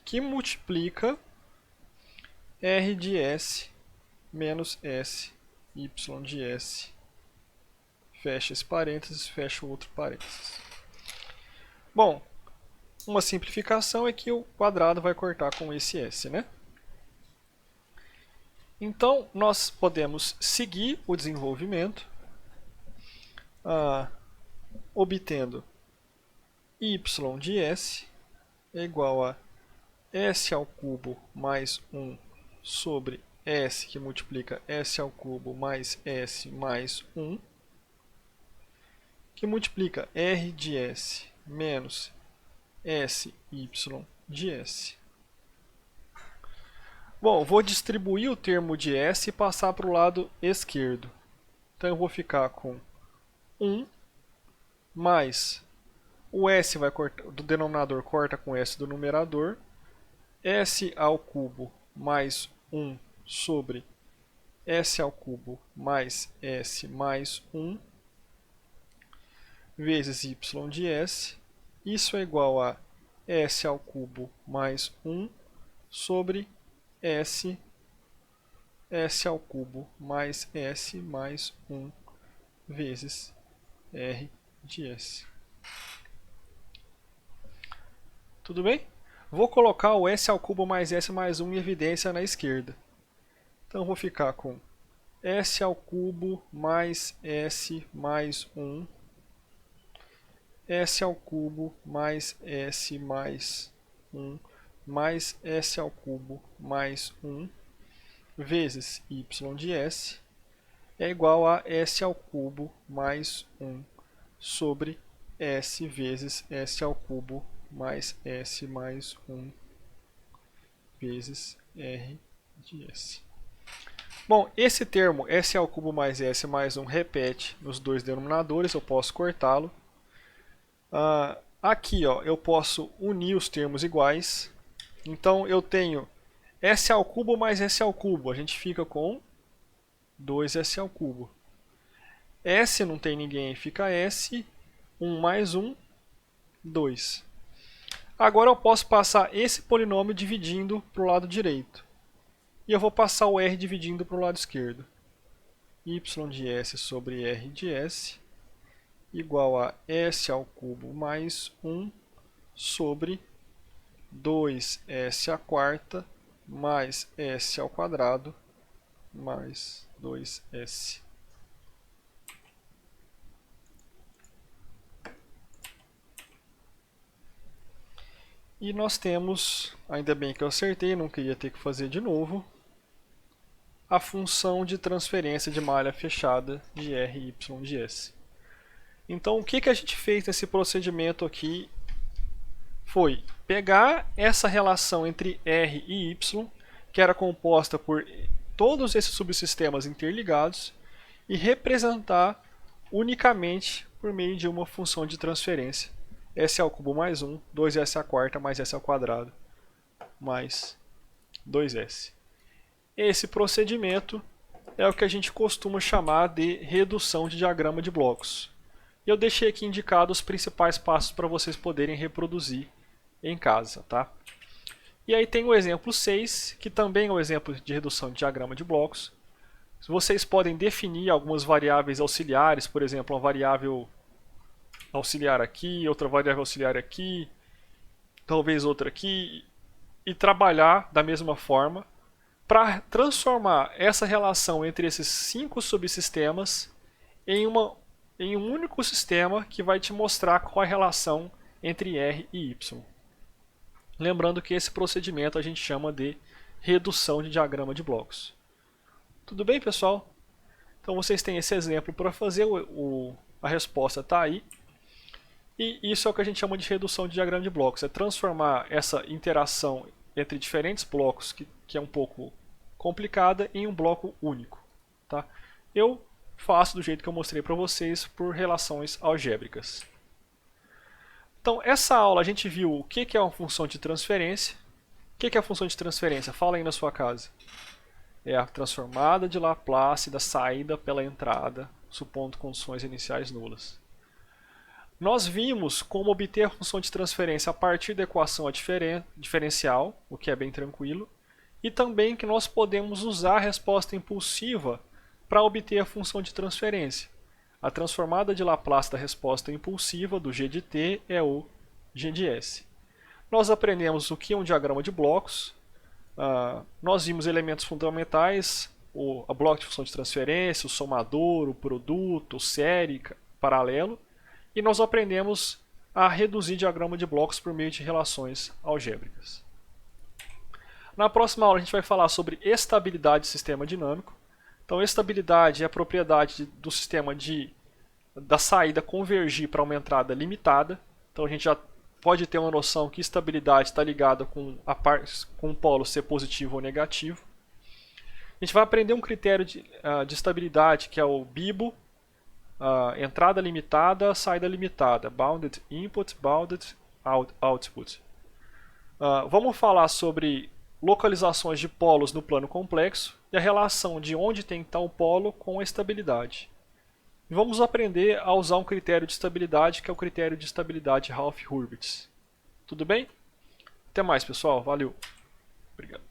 que multiplica R de S menos S, Y de S. Fecha esse parênteses, fecha o outro parênteses. Bom, uma simplificação é que o quadrado vai cortar com esse S, né? Então, nós podemos seguir o desenvolvimento obtendo y de S é igual a S ao cubo mais 1 sobre S, que multiplica S ao cubo mais S mais 1, que multiplica R de S menos SY de S. Bom, vou distribuir o termo de S e passar para o lado esquerdo. Então eu vou ficar com 1 mais o S vai cortar, do denominador corta com S do numerador, S ao cubo mais 1 sobre S ao cubo mais S mais 1 vezes Y de S. Isso é igual a S ao cubo mais 1 sobre S ao cubo mais S mais 1 vezes R de S. Tudo bem? Vou colocar o S ao cubo mais S mais 1 em evidência na esquerda. Então vou ficar com S ao cubo mais S mais 1, S ao cubo mais S mais 1, mais S ao cubo mais 1, vezes Y de S, é igual a S ao cubo mais 1 sobre S vezes S ao cubo mais S mais 1 vezes R de S. Bom, esse termo S ao cubo mais S mais 1 repete nos dois denominadores, eu posso cortá-lo. Aqui ó, eu posso unir os termos iguais. Então eu tenho S ao cubo mais S ao cubo, a gente fica com 2S ao cubo. S não tem ninguém, fica S, 1 mais 1, 2. Agora eu posso passar esse polinômio dividindo para o lado direito. E eu vou passar o R dividindo para o lado esquerdo. Y de S sobre R de S igual a S ao cubo mais 1 sobre 2S à quarta mais S ao quadrado mais 2S. E nós temos, ainda bem que eu acertei, não queria ter que fazer de novo, a função de transferência de malha fechada de R e Y de S. Então o que a gente fez nesse procedimento aqui foi pegar essa relação entre R e Y, que era composta por todos esses subsistemas interligados e representar unicamente por meio de uma função de transferência. S ao cubo mais 1, 2S à quarta mais S ao quadrado mais 2S. Esse procedimento é o que a gente costuma chamar de redução de diagrama de blocos. E eu deixei aqui indicado os principais passos para vocês poderem reproduzir em casa, tá? E aí tem o exemplo 6, que também é um exemplo de redução de diagrama de blocos. Vocês podem definir algumas variáveis auxiliares, por exemplo, uma variável auxiliar aqui, outra variável auxiliar aqui, talvez outra aqui, e trabalhar da mesma forma para transformar essa relação entre esses 5 subsistemas em um único sistema que vai te mostrar qual é a relação entre R e Y. Lembrando que esse procedimento a gente chama de redução de diagrama de blocos. Tudo bem, pessoal? Então vocês têm esse exemplo para fazer, a resposta está aí. E isso é o que a gente chama de redução de diagrama de blocos, é transformar essa interação entre diferentes blocos, que é um pouco complicada, em um bloco único. Tá? Eu faço do jeito que eu mostrei para vocês por relações algébricas. Então, essa aula a gente viu o que é uma função de transferência. O que é a função de transferência? Fala aí na sua casa. É a transformada de Laplace da saída pela entrada, supondo condições iniciais nulas. Nós vimos como obter a função de transferência a partir da equação diferencial, o que é bem tranquilo, e também que nós podemos usar a resposta impulsiva para obter a função de transferência. A transformada de Laplace da resposta impulsiva do g de t é o g de s. Nós aprendemos o que é um diagrama de blocos, nós vimos elementos fundamentais, a bloco de função de transferência, o somador, o produto, série, paralelo, e nós aprendemos a reduzir diagrama de blocos por meio de relações algébricas. Na próxima aula a gente vai falar sobre estabilidade do sistema dinâmico. Então, estabilidade é a propriedade do sistema da saída convergir para uma entrada limitada. Então, a gente já pode ter uma noção que estabilidade está ligada com o polo ser positivo ou negativo. A gente vai aprender um critério de estabilidade que é o BIBO, entrada limitada, saída limitada, Bounded Input, Bounded Output. Vamos falar sobre localizações de polos no plano complexo e a relação de onde tem tal polo com a estabilidade. E vamos aprender a usar um critério de estabilidade que é o critério de estabilidade Hauff-Hurwitz. Tudo bem? Até mais, pessoal. Valeu. Obrigado.